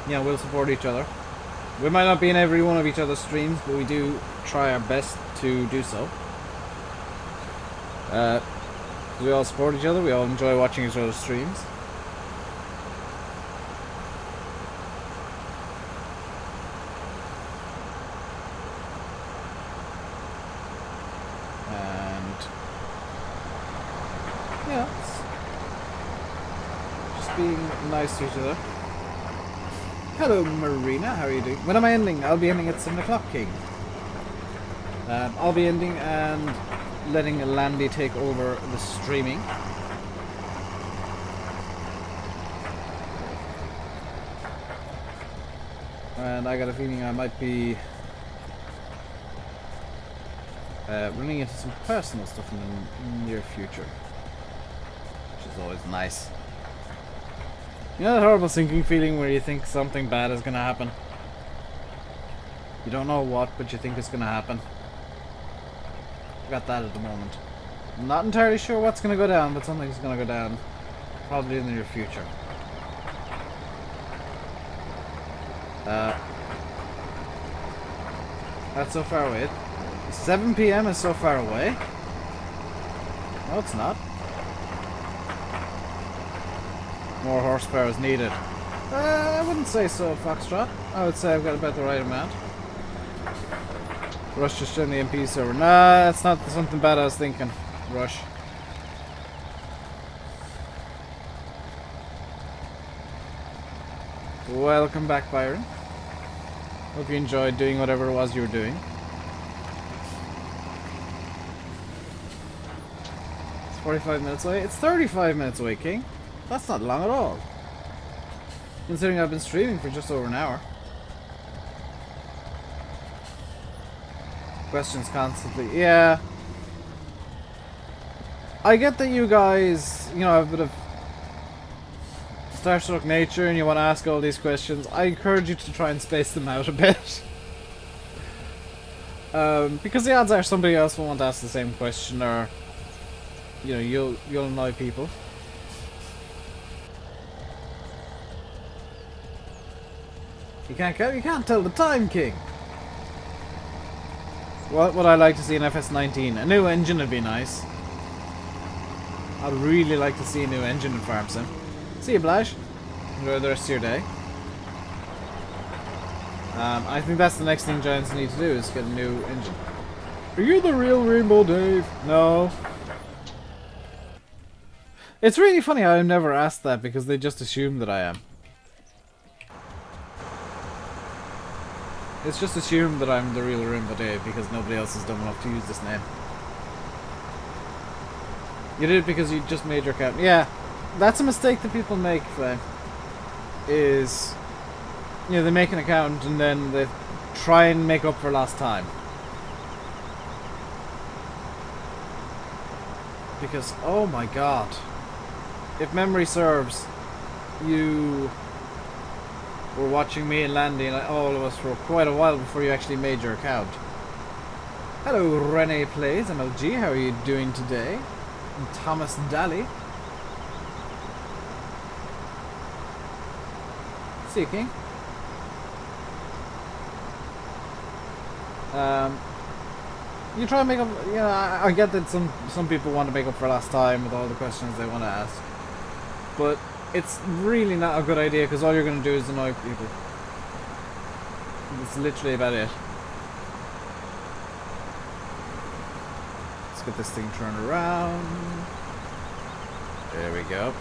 yeah, we'll support each other. We might not be in every one of each other's streams, but we do try our best to do so. We all support each other, we all enjoy watching each other's streams. And yeah, just being nice to each other. Hello Marina, how are you doing? When am I ending? I'll be ending at 7 o'clock, King. I'll be ending and letting Landy take over the streaming. And I got a feeling I might be running into some personal stuff in the near future, which is always nice. You know that horrible sinking feeling where you think something bad is gonna happen? You don't know what, but you think it's gonna happen. I got that at the moment. I'm not entirely sure what's gonna go down, but something's gonna go down. Probably in the near future. That's so far away. 7 PM is so far away? No, it's not. More horsepower is needed. I wouldn't say so, Foxtrot. I would say I've got about the right amount. Rush just joined the MP server. Nah, that's not something bad I was thinking. Rush. Welcome back, Byron. Hope you enjoyed doing whatever it was you were doing. It's 45 minutes away. It's 35 minutes away, King. That's not long at all. Considering I've been streaming for just over an hour. Questions constantly. Yeah. I get that you guys, you know, have a bit of starstruck nature and you want to ask all these questions. I encourage you to try and space them out a bit. Because the odds are somebody else will want to ask the same question, or you know, you'll annoy people. You can't tell the time, King. What would I like to see in FS19? A new engine would be nice. I'd really like to see a new engine in Farm Sim. See you, Blash. Enjoy the rest of your day. I think that's the next thing Giants need to do, is get a new engine. Are you the real RainbowDave? No. It's really funny how I've never asked that, because they just assume that I am. It's just assumed that I'm the real RainbowDave because nobody else is dumb enough to use this name. You did it because you just made your account. Yeah, that's a mistake that people make, is, you know, they make an account and then they try and make up for lost time. Because, oh my god, if memory serves, you were watching me and Landy and all of us for quite a while before you actually made your account. Hello, Rene Plays MLG, how are you doing today? And Thomas Daly. See you, King. You try and make up, you know, I get that some people want to make up for last time with all the questions they want to ask, but it's really not a good idea, because all you're going to do is annoy people. It's literally about it. Let's get this thing turned around. There we go.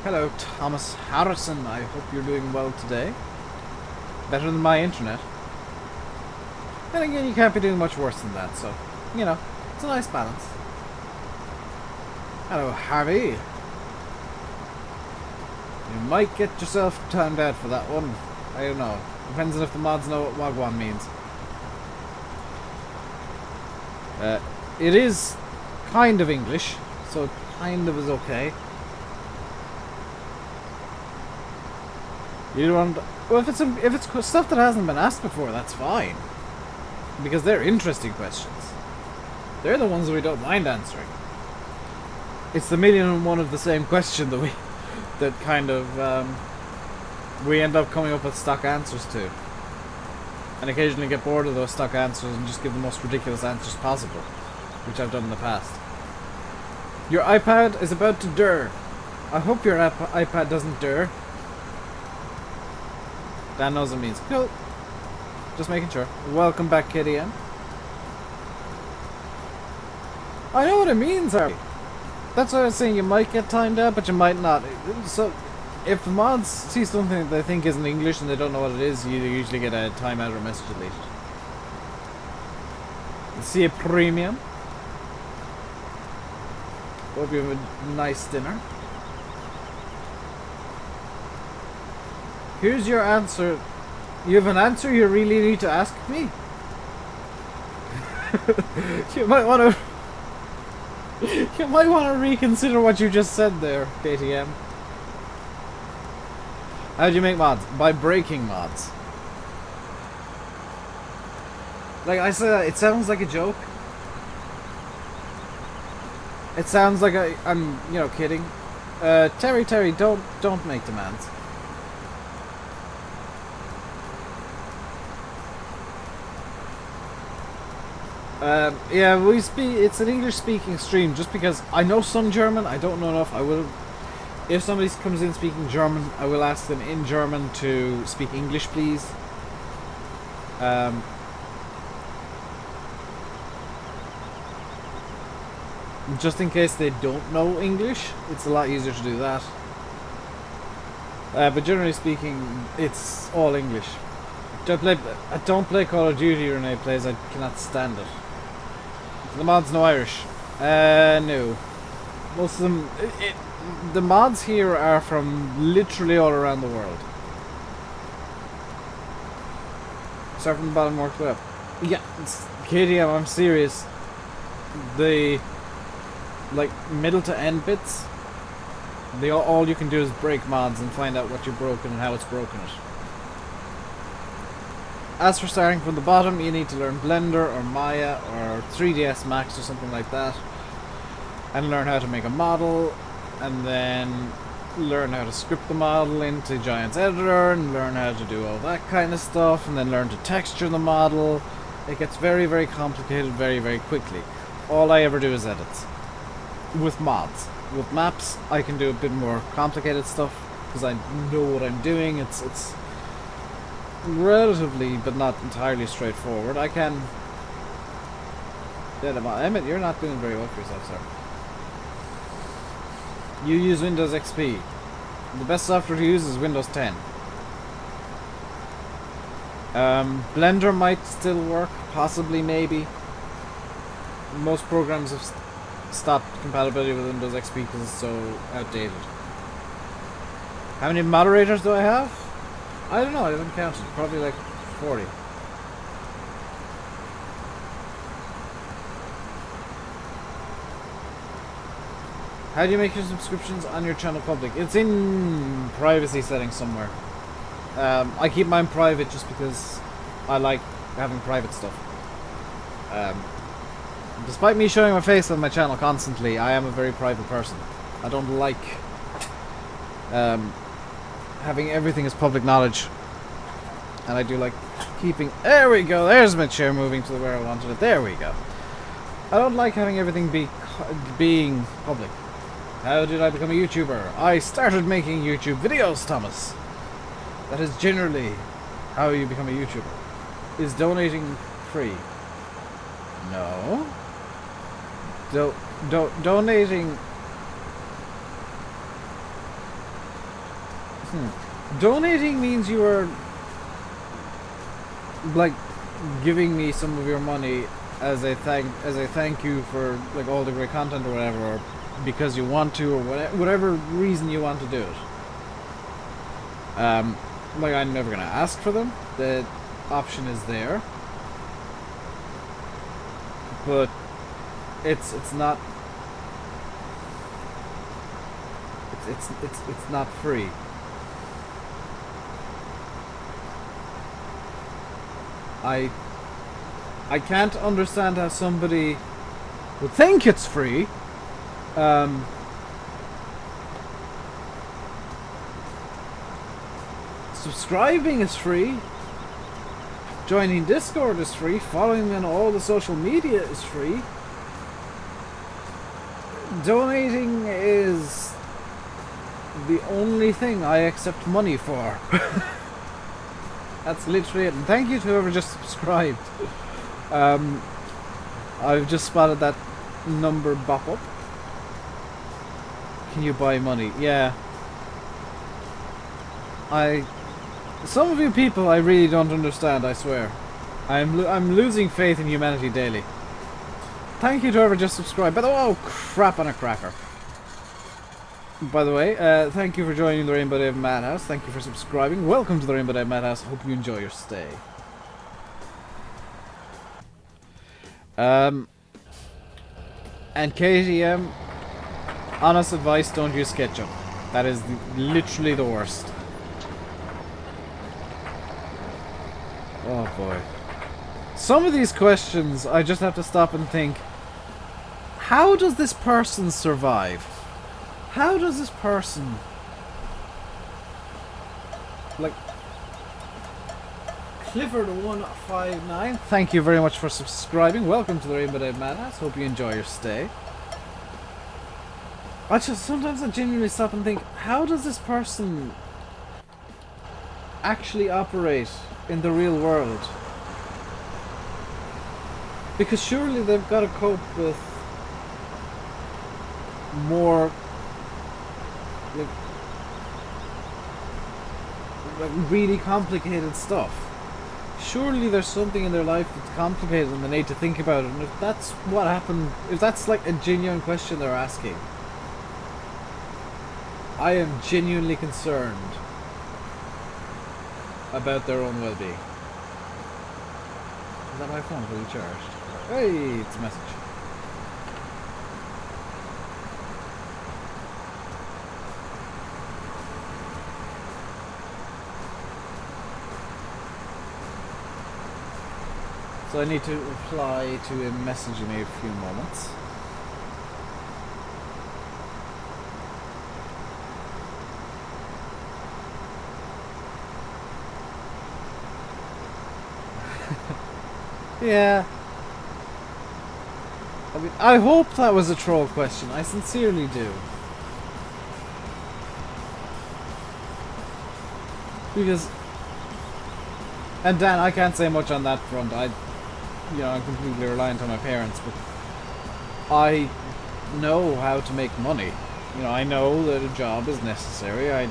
Hello, Thomas Harrison. I hope you're doing well today. Better than my internet. Then again, you can't be doing much worse than that, so, you know, it's a nice balance. Hello, Harvey. You might get yourself timed out for that one. I don't know. Depends on if the mods know what Wagwan means. It is kind of English, so it kind of is okay. You want... Well, if it's stuff that hasn't been asked before, that's fine. Because they're interesting questions. They're the ones that we don't mind answering. It's the million and one of the same question that that kind of, we end up coming up with stock answers to. And occasionally get bored of those stock answers and just give the most ridiculous answers possible. Which I've done in the past. Your iPad is about to dir. I hope your iPad doesn't dir. Dan knows what it means. Cool. Just making sure. Welcome back, KDM. I know what it means, Harry. That's what I was saying. You might get timed out, but you might not. So, if the mods see something that they think isn't English and they don't know what it is, you usually get a timeout or a message deleted. See a premium. Hope you have a nice dinner. Here's your answer. You have an answer you really need to ask me? You might want to reconsider what you just said there, KTM. How do you make mods? By breaking mods. Like I said, it sounds like a joke. It sounds like I'm, you know, kidding. Terry, don't make demands. Yeah, we speak. It's an English-speaking stream. Just because I know some German, I don't know enough. I will. If somebody comes in speaking German, I will ask them in German to speak English, please. Just in case they don't know English, it's a lot easier to do that. But generally speaking, it's all English. I don't play Call of Duty. Renee plays. I cannot stand it. The mods no Irish. No. Most of them. The mods here are from literally all around the world. Start from the bottom, work way up. Yeah, KDM, I'm serious. The like middle to end bits. All you can do is break mods and find out what you've broken and how it's broken it. As for starting from the bottom, you need to learn Blender or Maya or 3ds Max or something like that, and learn how to make a model, and then learn how to script the model into Giant's Editor, and learn how to do all that kind of stuff, and then learn to texture the model. It gets very, very complicated very, very quickly. All I ever do is edits. With mods. With maps, I can do a bit more complicated stuff, because I know what I'm doing. It's relatively, but not entirely straightforward. I can... Emmett, you're not doing very well for yourself, sir. You use Windows XP. The best software to use is Windows 10. Blender might still work, possibly, maybe. Most programs have stopped compatibility with Windows XP because it's so outdated. How many moderators do I have? I don't know, I haven't counted. Probably like 40. How do you make your subscriptions on your channel public? It's in privacy settings somewhere. I keep mine private just because I like having private stuff. Despite me showing my face on my channel constantly, I am a very private person. I don't like having everything as public knowledge. And I do like keeping... There we go! There's my chair moving to where I wanted it. There we go. I don't like having everything being public. How did I become a YouTuber? I started making YouTube videos, Thomas. That is generally how you become a YouTuber. Is donating free? No. Donating... Donating means you are like giving me some of your money as a thank you for like all the great content or whatever, or because you want to, or whatever reason you want to do it. Like I'm never gonna ask for them. The option is there, but it's not it's not free. I can't understand how somebody would think it's free. Subscribing is free. Joining Discord is free. Following me on all the social media is free. Donating is the only thing I accept money for. That's literally it. And thank you to whoever just subscribed. I've just spotted that number bop up. Can you buy money? Yeah. Some of you people I really don't understand, I swear. I'm losing faith in humanity daily. Thank you to whoever just subscribed. By the way, oh crap on a cracker. By the way, thank you for joining the RainbowDave Madhouse. Thank you for subscribing. Welcome to the RainbowDave Madhouse. Hope you enjoy your stay. And KTM, honest advice, don't use ketchup. That is literally the worst. Oh boy. Some of these questions, I just have to stop and think, how does this person survive? How does this person, like, Clifford159, thank you very much for subscribing. Welcome to the RainbowDave Madhouse. Hope you enjoy your stay. Sometimes I genuinely stop and think, how does this person actually operate in the real world? Because surely they've got to cope with more like really complicated stuff. Surely there's something in their life that's complicated and they need to think about it. And if that's what happened, if that's like a genuine question they're asking, I am genuinely concerned about their own well-being. Is that my phone fully charged? Hey, it's a message. So I need to reply to him messaging me a few moments. Yeah. I mean, I hope that was a troll question. I sincerely do. Because... And Dan, I can't say much on that front. I'm completely reliant on my parents, but I know how to make money. I know that a job is necessary. I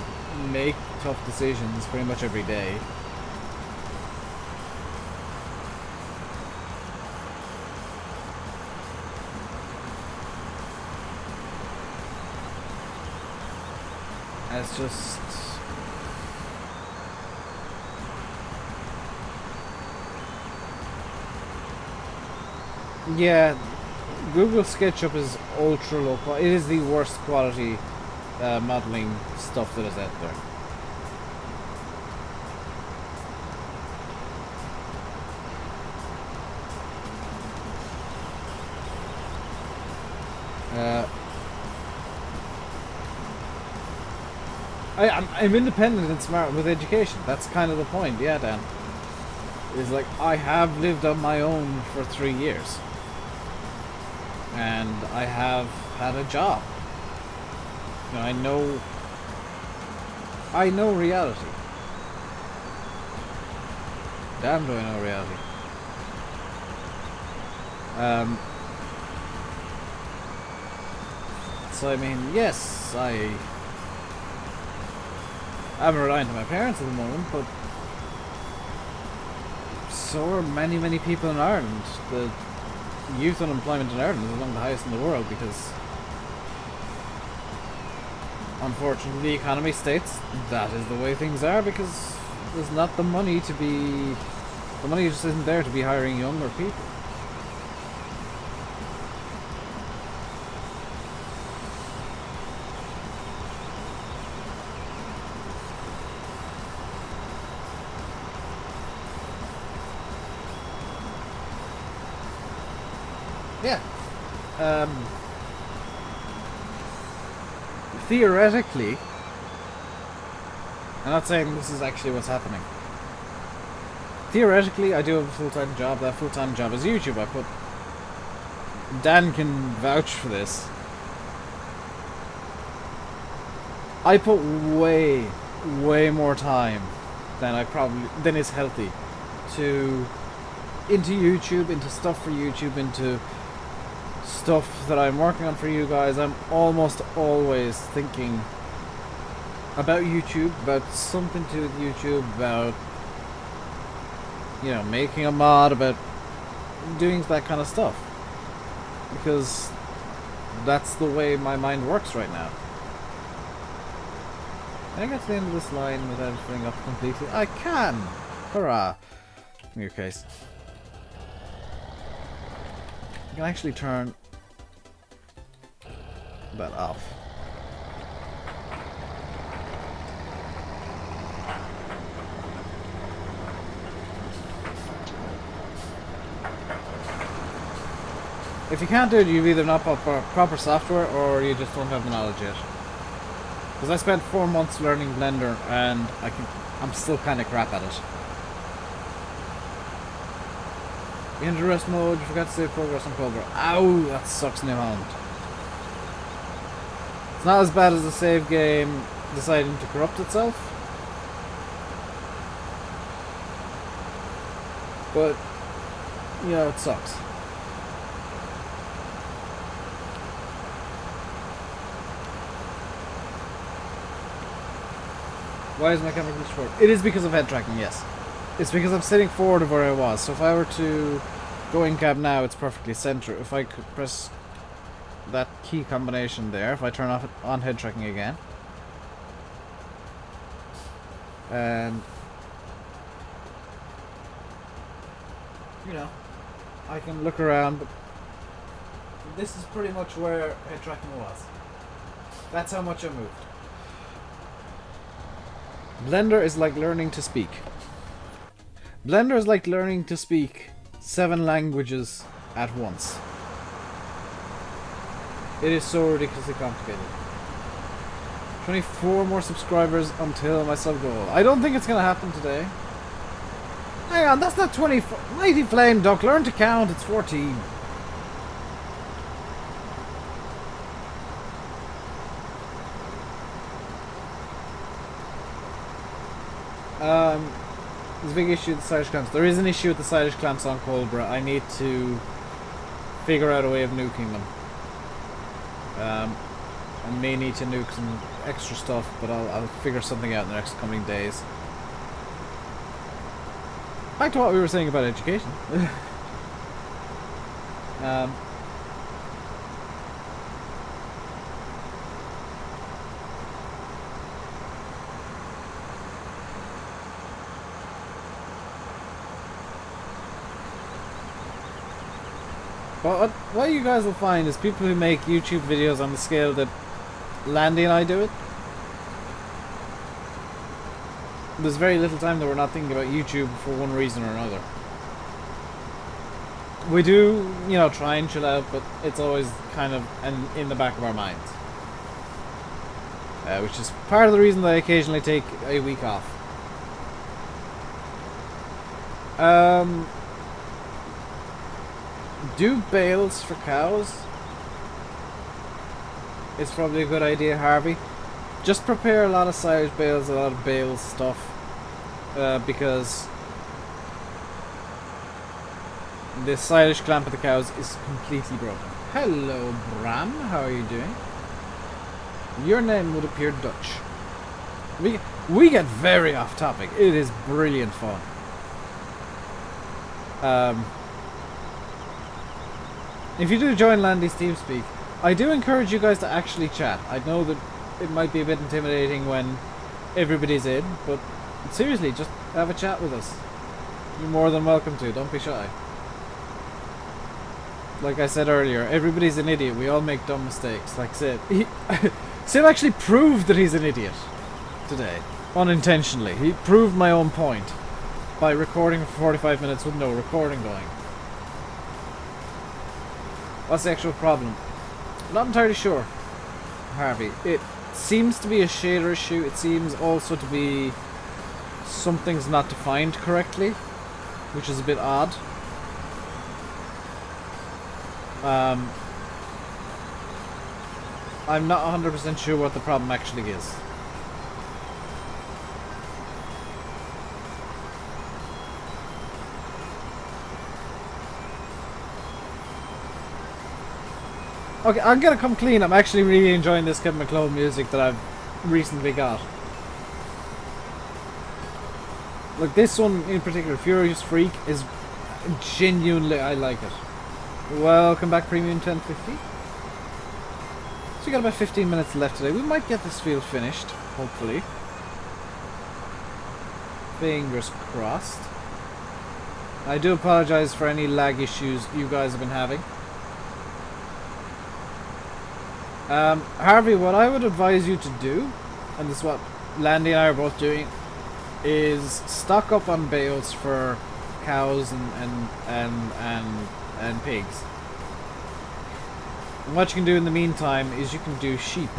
make tough decisions pretty much every day. It's just... Yeah, Google SketchUp is ultra low quality. It is the worst quality modeling stuff that is out there. I'm independent and smart with education. That's kind of the point, yeah, Dan. Is like, I have lived on my own for 3 years. And I have had a job. I know reality. Damn, do I know reality. So I mean, yes, I'm reliant on my parents at the moment, but so are many, many people in Ireland. The youth unemployment in Ireland is among the highest in the world because, unfortunately, the economy states that is the way things are because there's not the money to be... The money just isn't there to be hiring younger people. Yeah. Theoretically, I'm not saying this is actually what's happening. Theoretically, I do have a full-time job. That full-time job is YouTube. Dan can vouch for this. I put way more time than is healthy into YouTube, into stuff for YouTube, into stuff that I'm working on for you guys. I'm almost always thinking about YouTube, about something to do with YouTube, about, you know, making a mod, about doing that kind of stuff. Because that's the way my mind works right now. Can I get to the end of this line without filling up completely? I can! Hurrah! In your case. You can actually turn that off. If you can't do it, you've either not bought proper software or you just don't have the knowledge yet. Because I spent 4 months learning Blender and I'm still kind of crap at it. You entered rest mode, you forgot to save progress on Coldborough. Ow, that sucks, New Holland. It's not as bad as the save game deciding to corrupt itself. But, you know, it sucks. Why is my camera glitched forward? It is because of head tracking, yes. It's because I'm sitting forward of where I was. So if I were to go in cab now, it's perfectly center. If I could press that key combination there, if I turn off on head tracking again, and you know, I can look around, but this is pretty much where head tracking was. That's how much I moved. Blender is like learning to speak. Blender is like learning to speak 7 languages at once. It is so ridiculously complicated. 24 more subscribers until my sub goal. I don't think it's gonna happen today. Hang on, that's not 24. Mighty Flame Duck, learn to count, it's 14. There's a big issue with the Irish clamps. There is an issue with the Irish clamps on Coldborough. I need to figure out a way of nuking them. I may need to nuke some extra stuff, but I'll figure something out in the next coming days. Back to what we were saying about education. But what you guys will find is people who make YouTube videos on the scale that Landy and I do it. There's very little time that we're not thinking about YouTube for one reason or another. We do, you know, try and chill out, but it's always kind of in the back of our minds. Which is part of the reason that I occasionally take a week off. Do bales for cows? It's probably a good idea, Harvey. Just prepare a lot of silage bales, a lot of bales stuff, because the silage clamp of the cows is completely broken. Hello, Bram. How are you doing? Your name would appear Dutch. We get very off topic. It is brilliant fun. If you do join Landy's TeamSpeak, I do encourage you guys to actually chat. I know that it might be a bit intimidating when everybody's in, but seriously, just have a chat with us. You're more than welcome to, don't be shy. Like I said earlier, everybody's an idiot. We all make dumb mistakes. Like Sid. Sid actually proved that he's an idiot today. Unintentionally. He proved my own point by recording for 45 minutes with no recording going. What's the actual problem? I'm not entirely sure, Harvey. It seems to be a shader issue. It seems also to be something's not defined correctly, which is a bit odd. I'm not 100% sure what the problem actually is. Okay, I'm gonna come clean. I'm actually really enjoying this Kevin MacLeod music that I've recently got. Like this one in particular, Furious Freak, is genuinely, I like it. Welcome back, Premium 1050. So we got about 15 minutes left today. We might get this field finished, hopefully. Fingers crossed. I do apologize for any lag issues you guys have been having. Harvey, what I would advise you to do, and this is what Landy and I are both doing, is stock up on bales for cows and pigs. And what you can do in the meantime is you can do sheep,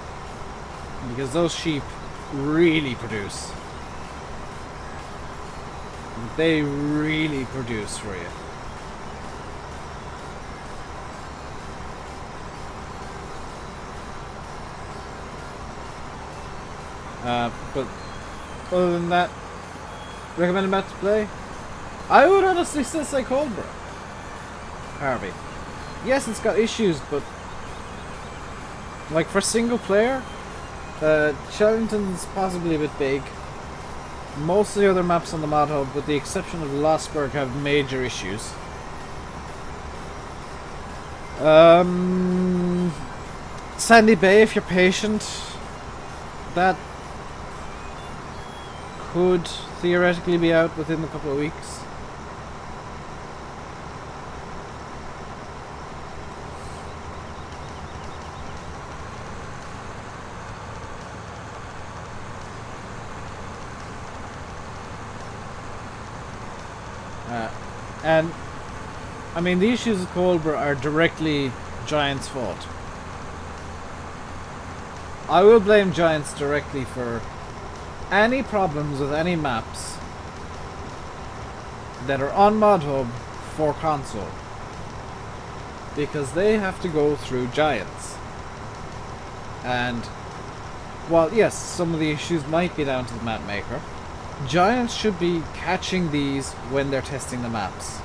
because those sheep really produce. They really produce for you. But other than that, recommend a map to play? I would honestly still say Coldborough, Harvey. Yes, it's got issues, but like for single player, Shellington's possibly a bit big. Most of the other maps on the mod hub, with the exception of Lostburg, have major issues. Sandy Bay, if you're patient, that could theoretically be out within a couple of weeks. And I mean, the issues with Coldborough are directly Giants' fault. I will blame Giants directly for any problems with any maps that are on Mod Hub for console, because they have to go through Giants. And while yes, some of the issues might be down to the map maker, Giants should be catching these when they're testing the maps.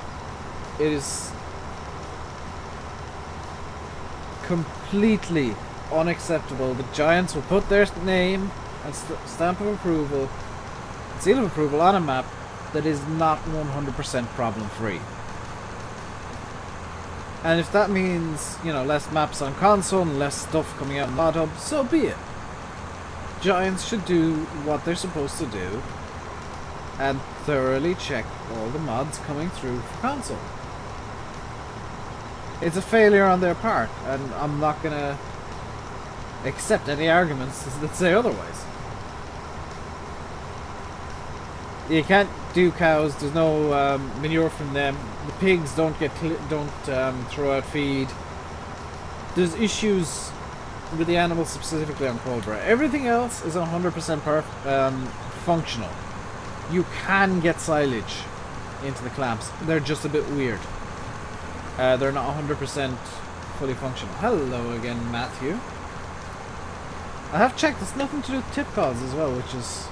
It is completely unacceptable that Giants will put their name and stamp of approval, seal of approval on a map that is not 100% problem free. And if that means, you know, less maps on console and less stuff coming out in Mod Hub, so be it. Giants should do what they're supposed to do and thoroughly check all the mods coming through for console. It's a failure on their part, and I'm not gonna accept any arguments that say otherwise. You can't do cows. There's no manure from them. The pigs don't throw out feed. There's issues with the animals specifically on Coldborough. Everything else is 100% functional. You can get silage into the clamps. They're just a bit weird. They're not 100% fully functional. Hello again, Matthew. I have checked. It's nothing to do with tip calls as well, which is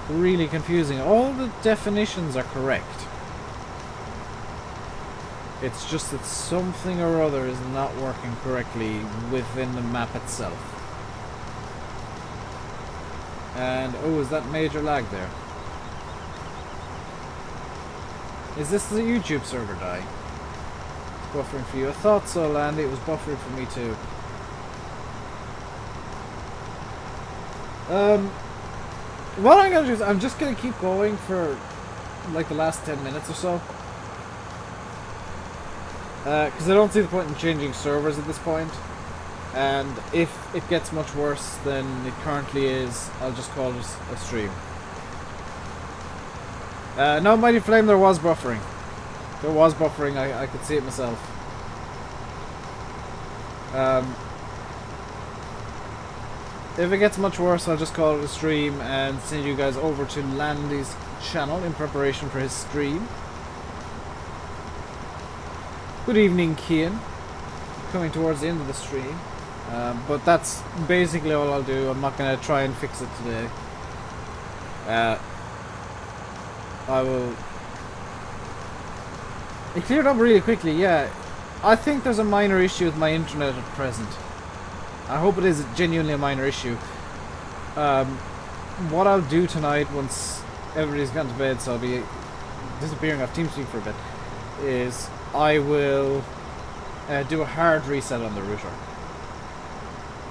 really confusing. All the definitions are correct. It's just that something or other is not working correctly within the map itself. And oh, is that major lag there? Is this the YouTube server die? It's buffering for you. I thought so, Landy. It was buffering for me too. What I'm gonna do is I'm just gonna keep going for like the last 10 minutes or so. Because I don't see the point in changing servers at this point. And if it gets much worse than it currently is, I'll just call it a stream. No, Mighty Flame, there was buffering. There was buffering, I could see it myself. If it gets much worse, I'll just call it a stream and send you guys over to Landy's channel in preparation for his stream. Good evening, Kian. Coming towards the end of the stream. But that's basically all I'll do. I'm not going to try and fix it today. I will... It cleared up really quickly, yeah. I think there's a minor issue with my internet at present. I hope it is genuinely a minor issue. What I'll do tonight, once everybody's gone to bed, so I'll be disappearing off TeamSpeak for a bit, is I will do a hard reset on the router.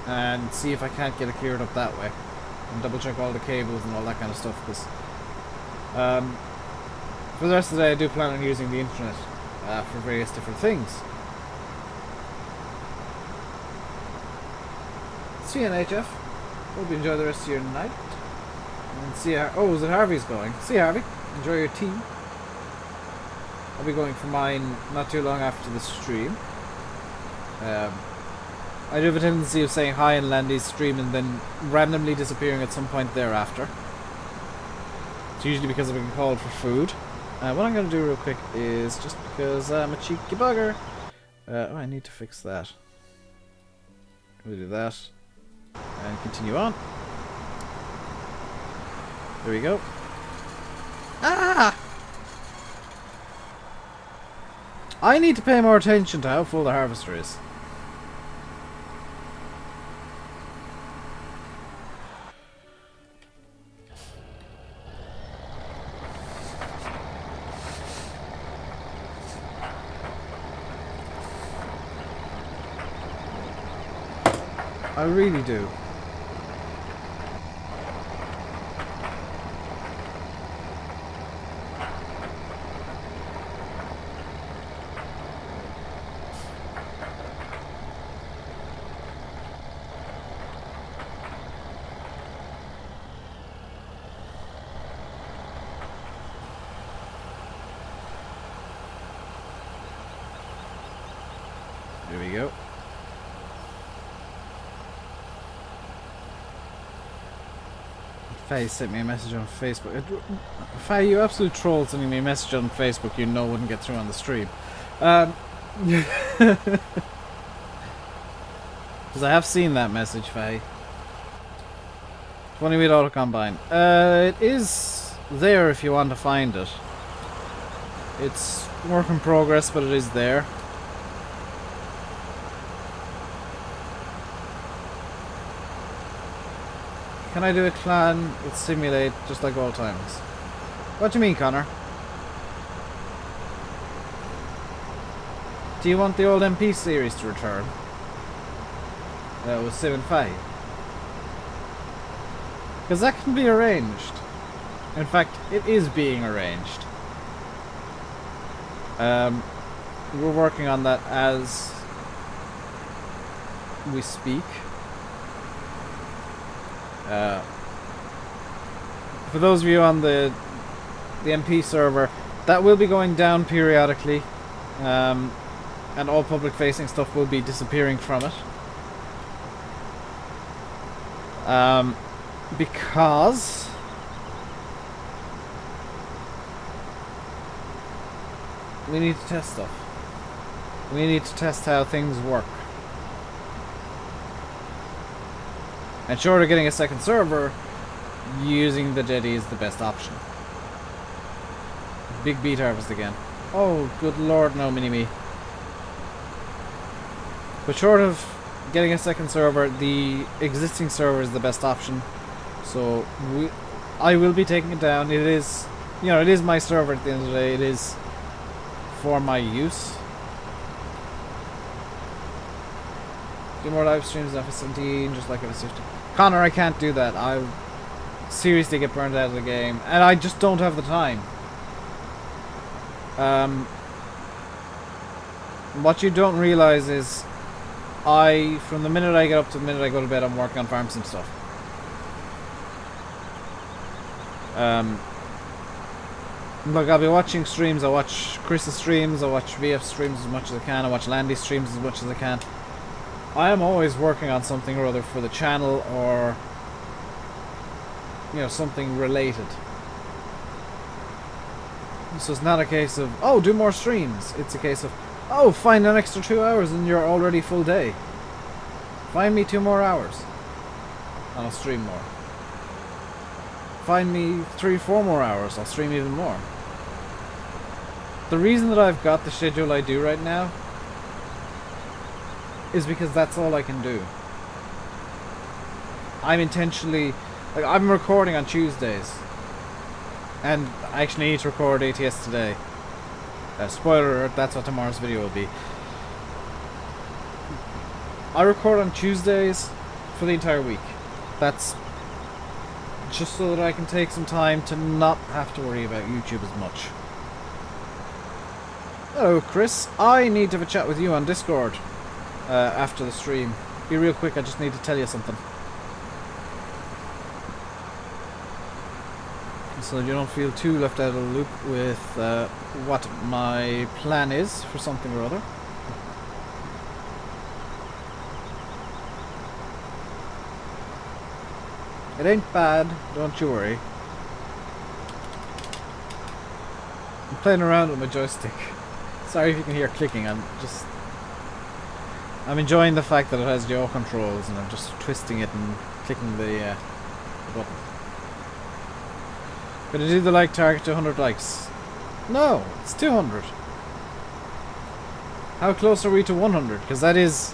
And see if I can't get it cleared up that way. And double check all the cables and all that kind of stuff, because for the rest of the day I do plan on using the internet for various different things. See you, NHF. Hope you enjoy the rest of your night. And see how... Oh, is it Harvey's going? See you, Harvey. Enjoy your tea. I'll be going for mine not too long after the stream. I do have a tendency of saying hi in Landy's stream and then randomly disappearing at some point thereafter. It's usually because I've been called for food. What I'm going to do real quick is, just because I'm a cheeky bugger... oh, I need to fix that. We'll do that. And continue on. There we go. Ah! I need to pay more attention to how full the harvester is. I really do. There we go. Faye sent me a message on Facebook. Faye, you absolute troll sending me a message on Facebook you know wouldn't get through on the stream. Because I have seen that message, Faye. Funny with Auto Combine. It is there if you want to find it. It's work in progress, but it is there. Can I do a clan with simulate just like all times? What do you mean, Connor? Do you want the old MP series to return? With 7.5? Because that can be arranged. In fact, it is being arranged. We're working on that as we speak. For those of you on the MP server, that will be going down periodically, and all public facing stuff will be disappearing from it, because we need to test stuff. We need to test how things work. And short of getting a second server, using the jetty is the best option. Big beet harvest again. Oh, good lord, no, mini-me. But short of getting a second server, the existing server is the best option. So, I will be taking it down. It is, you know, it is my server at the end of the day. It is for my use. Do more live streams in FS17, just like FS15. Connor, I can't do that. I'll seriously get burned out of the game, and I just don't have the time. What you don't realize is, from the minute I get up to the minute I go to bed, I'm working on farm sim stuff. Look, I'll be watching streams. I watch Chris's streams. I watch VF streams as much as I can. I watch Landy's streams as much as I can. I am always working on something or other for the channel, or you know, something related. So it's not a case of, oh, do more streams. It's a case of, oh, find an extra 2 hours in your already full day. Find me 2 more hours and I'll stream more. Find me 3-4 more hours, I'll stream even more. The reason that I've got the schedule I do right now is because that's all I can do. I'm intentionally, like, I'm recording on Tuesdays, and I actually need to record ATS today. Spoiler alert, that's what tomorrow's video will be. I record on Tuesdays for the entire week. That's just so that I can take some time to not have to worry about YouTube as much. Hello, Chris. I need to have a chat with you on Discord after the stream. Be real quick, I just need to tell you something. So you don't feel too left out of the loop with what my plan is for something or other. It ain't bad, don't you worry. I'm playing around with my joystick. Sorry if you can hear clicking, I'm enjoying the fact that it has yaw controls and I'm just twisting it and clicking the button. Gonna do the like target to 100 likes. No, it's 200. How close are we to 100? Because that is...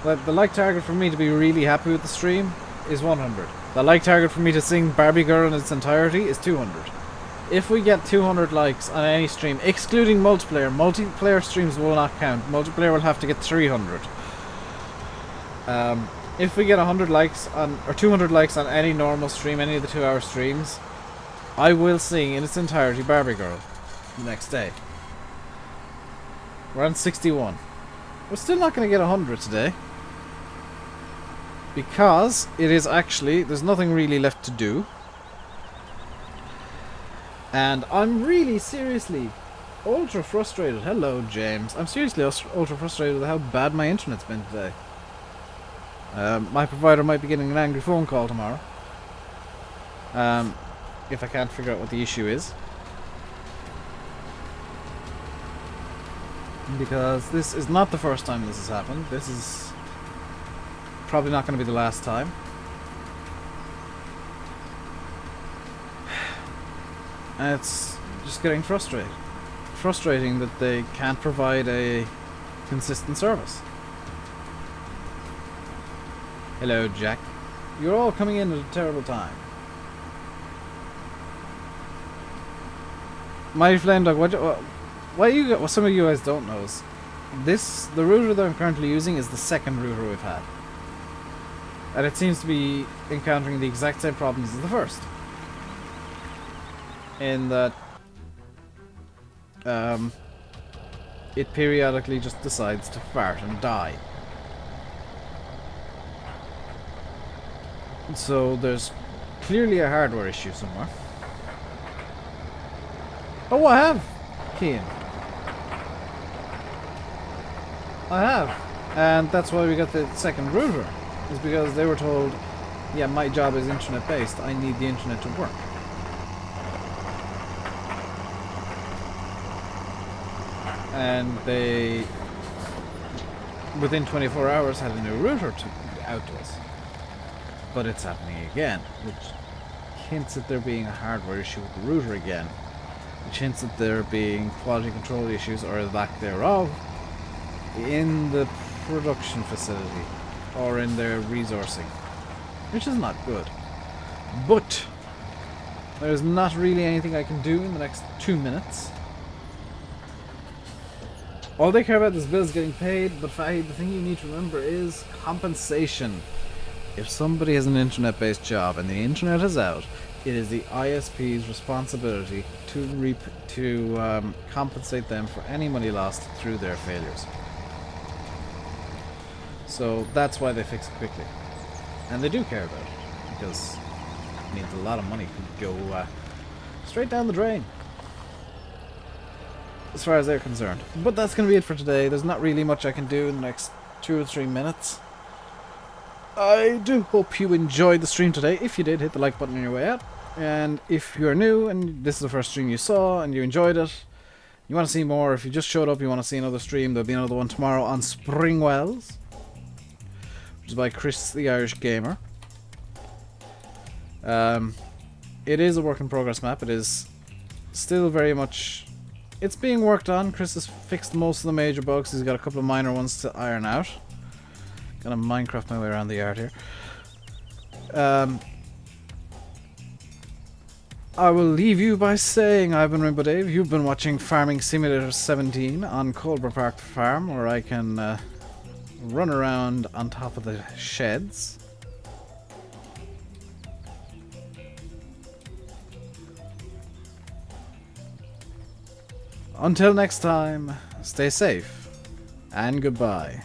the like target for me to be really happy with the stream is 100. The like target for me to sing Barbie Girl in its entirety is 200. If we get 200 likes on any stream, excluding multiplayer streams will not count. Multiplayer will have to get 300. If we get 100 likes on, or 200 likes on any normal stream, any of the 2-hour streams, I will sing in its entirety Barbie Girl the next day. We're on 61. We're still not going to get 100 today. Because it is actually, there's nothing really left to do. And I'm really seriously ultra frustrated. Hello, James. I'm seriously ultra frustrated with how bad my internet's been today. My provider might be getting an angry phone call tomorrow. If I can't figure out what the issue is. Because this is not the first time this has happened. This is probably not going to be the last time. And it's just getting frustrating that they can't provide a consistent service. Hello, Jack. You're all coming in at a terrible time. My Flame Dog, what some of you guys don't know is the router that I'm currently using is the second router we've had. And it seems to be encountering the exact same problems as the first. In that it periodically just decides to fart and die. So there's clearly a hardware issue somewhere. Oh, I have, Keane. I have. And that's why we got the second router. Is because they were told, yeah, my job is internet based, I need the internet to work. And they, within 24 hours, had a new router out to us. But it's happening again, which hints at there being a hardware issue with the router again. Which hints at there being quality control issues, or lack thereof, in the production facility. Or in their resourcing, which is not good. But there's not really anything I can do in the next 2 minutes. All they care about is bills getting paid, but the thing you need to remember is compensation. If somebody has an internet-based job and the internet is out, it is the ISP's responsibility to compensate them for any money lost through their failures. So that's why they fix it quickly. And they do care about it, because it means a lot of money could go straight down the drain, as far as they're concerned. But that's going to be it for today. There's not really much I can do in the next 2 or 3 minutes. I do hope you enjoyed the stream today. If you did, hit the like button on your way out. And if you're new and this is the first stream you saw and you enjoyed it, you want to see more, if you just showed up, you want to see another stream, there'll be another one tomorrow on Springwells, which is by Chris the Irish Gamer. It is a work in progress map. It is still very much... It's being worked on. Chris has fixed most of the major bugs. He's got a couple of minor ones to iron out. Gonna Minecraft my way around the yard here. I will leave you by saying I've been RainbowDave. You've been watching Farming Simulator 17 on Coldborough Park Farm, where I can run around on top of the sheds. Until next time, stay safe and goodbye.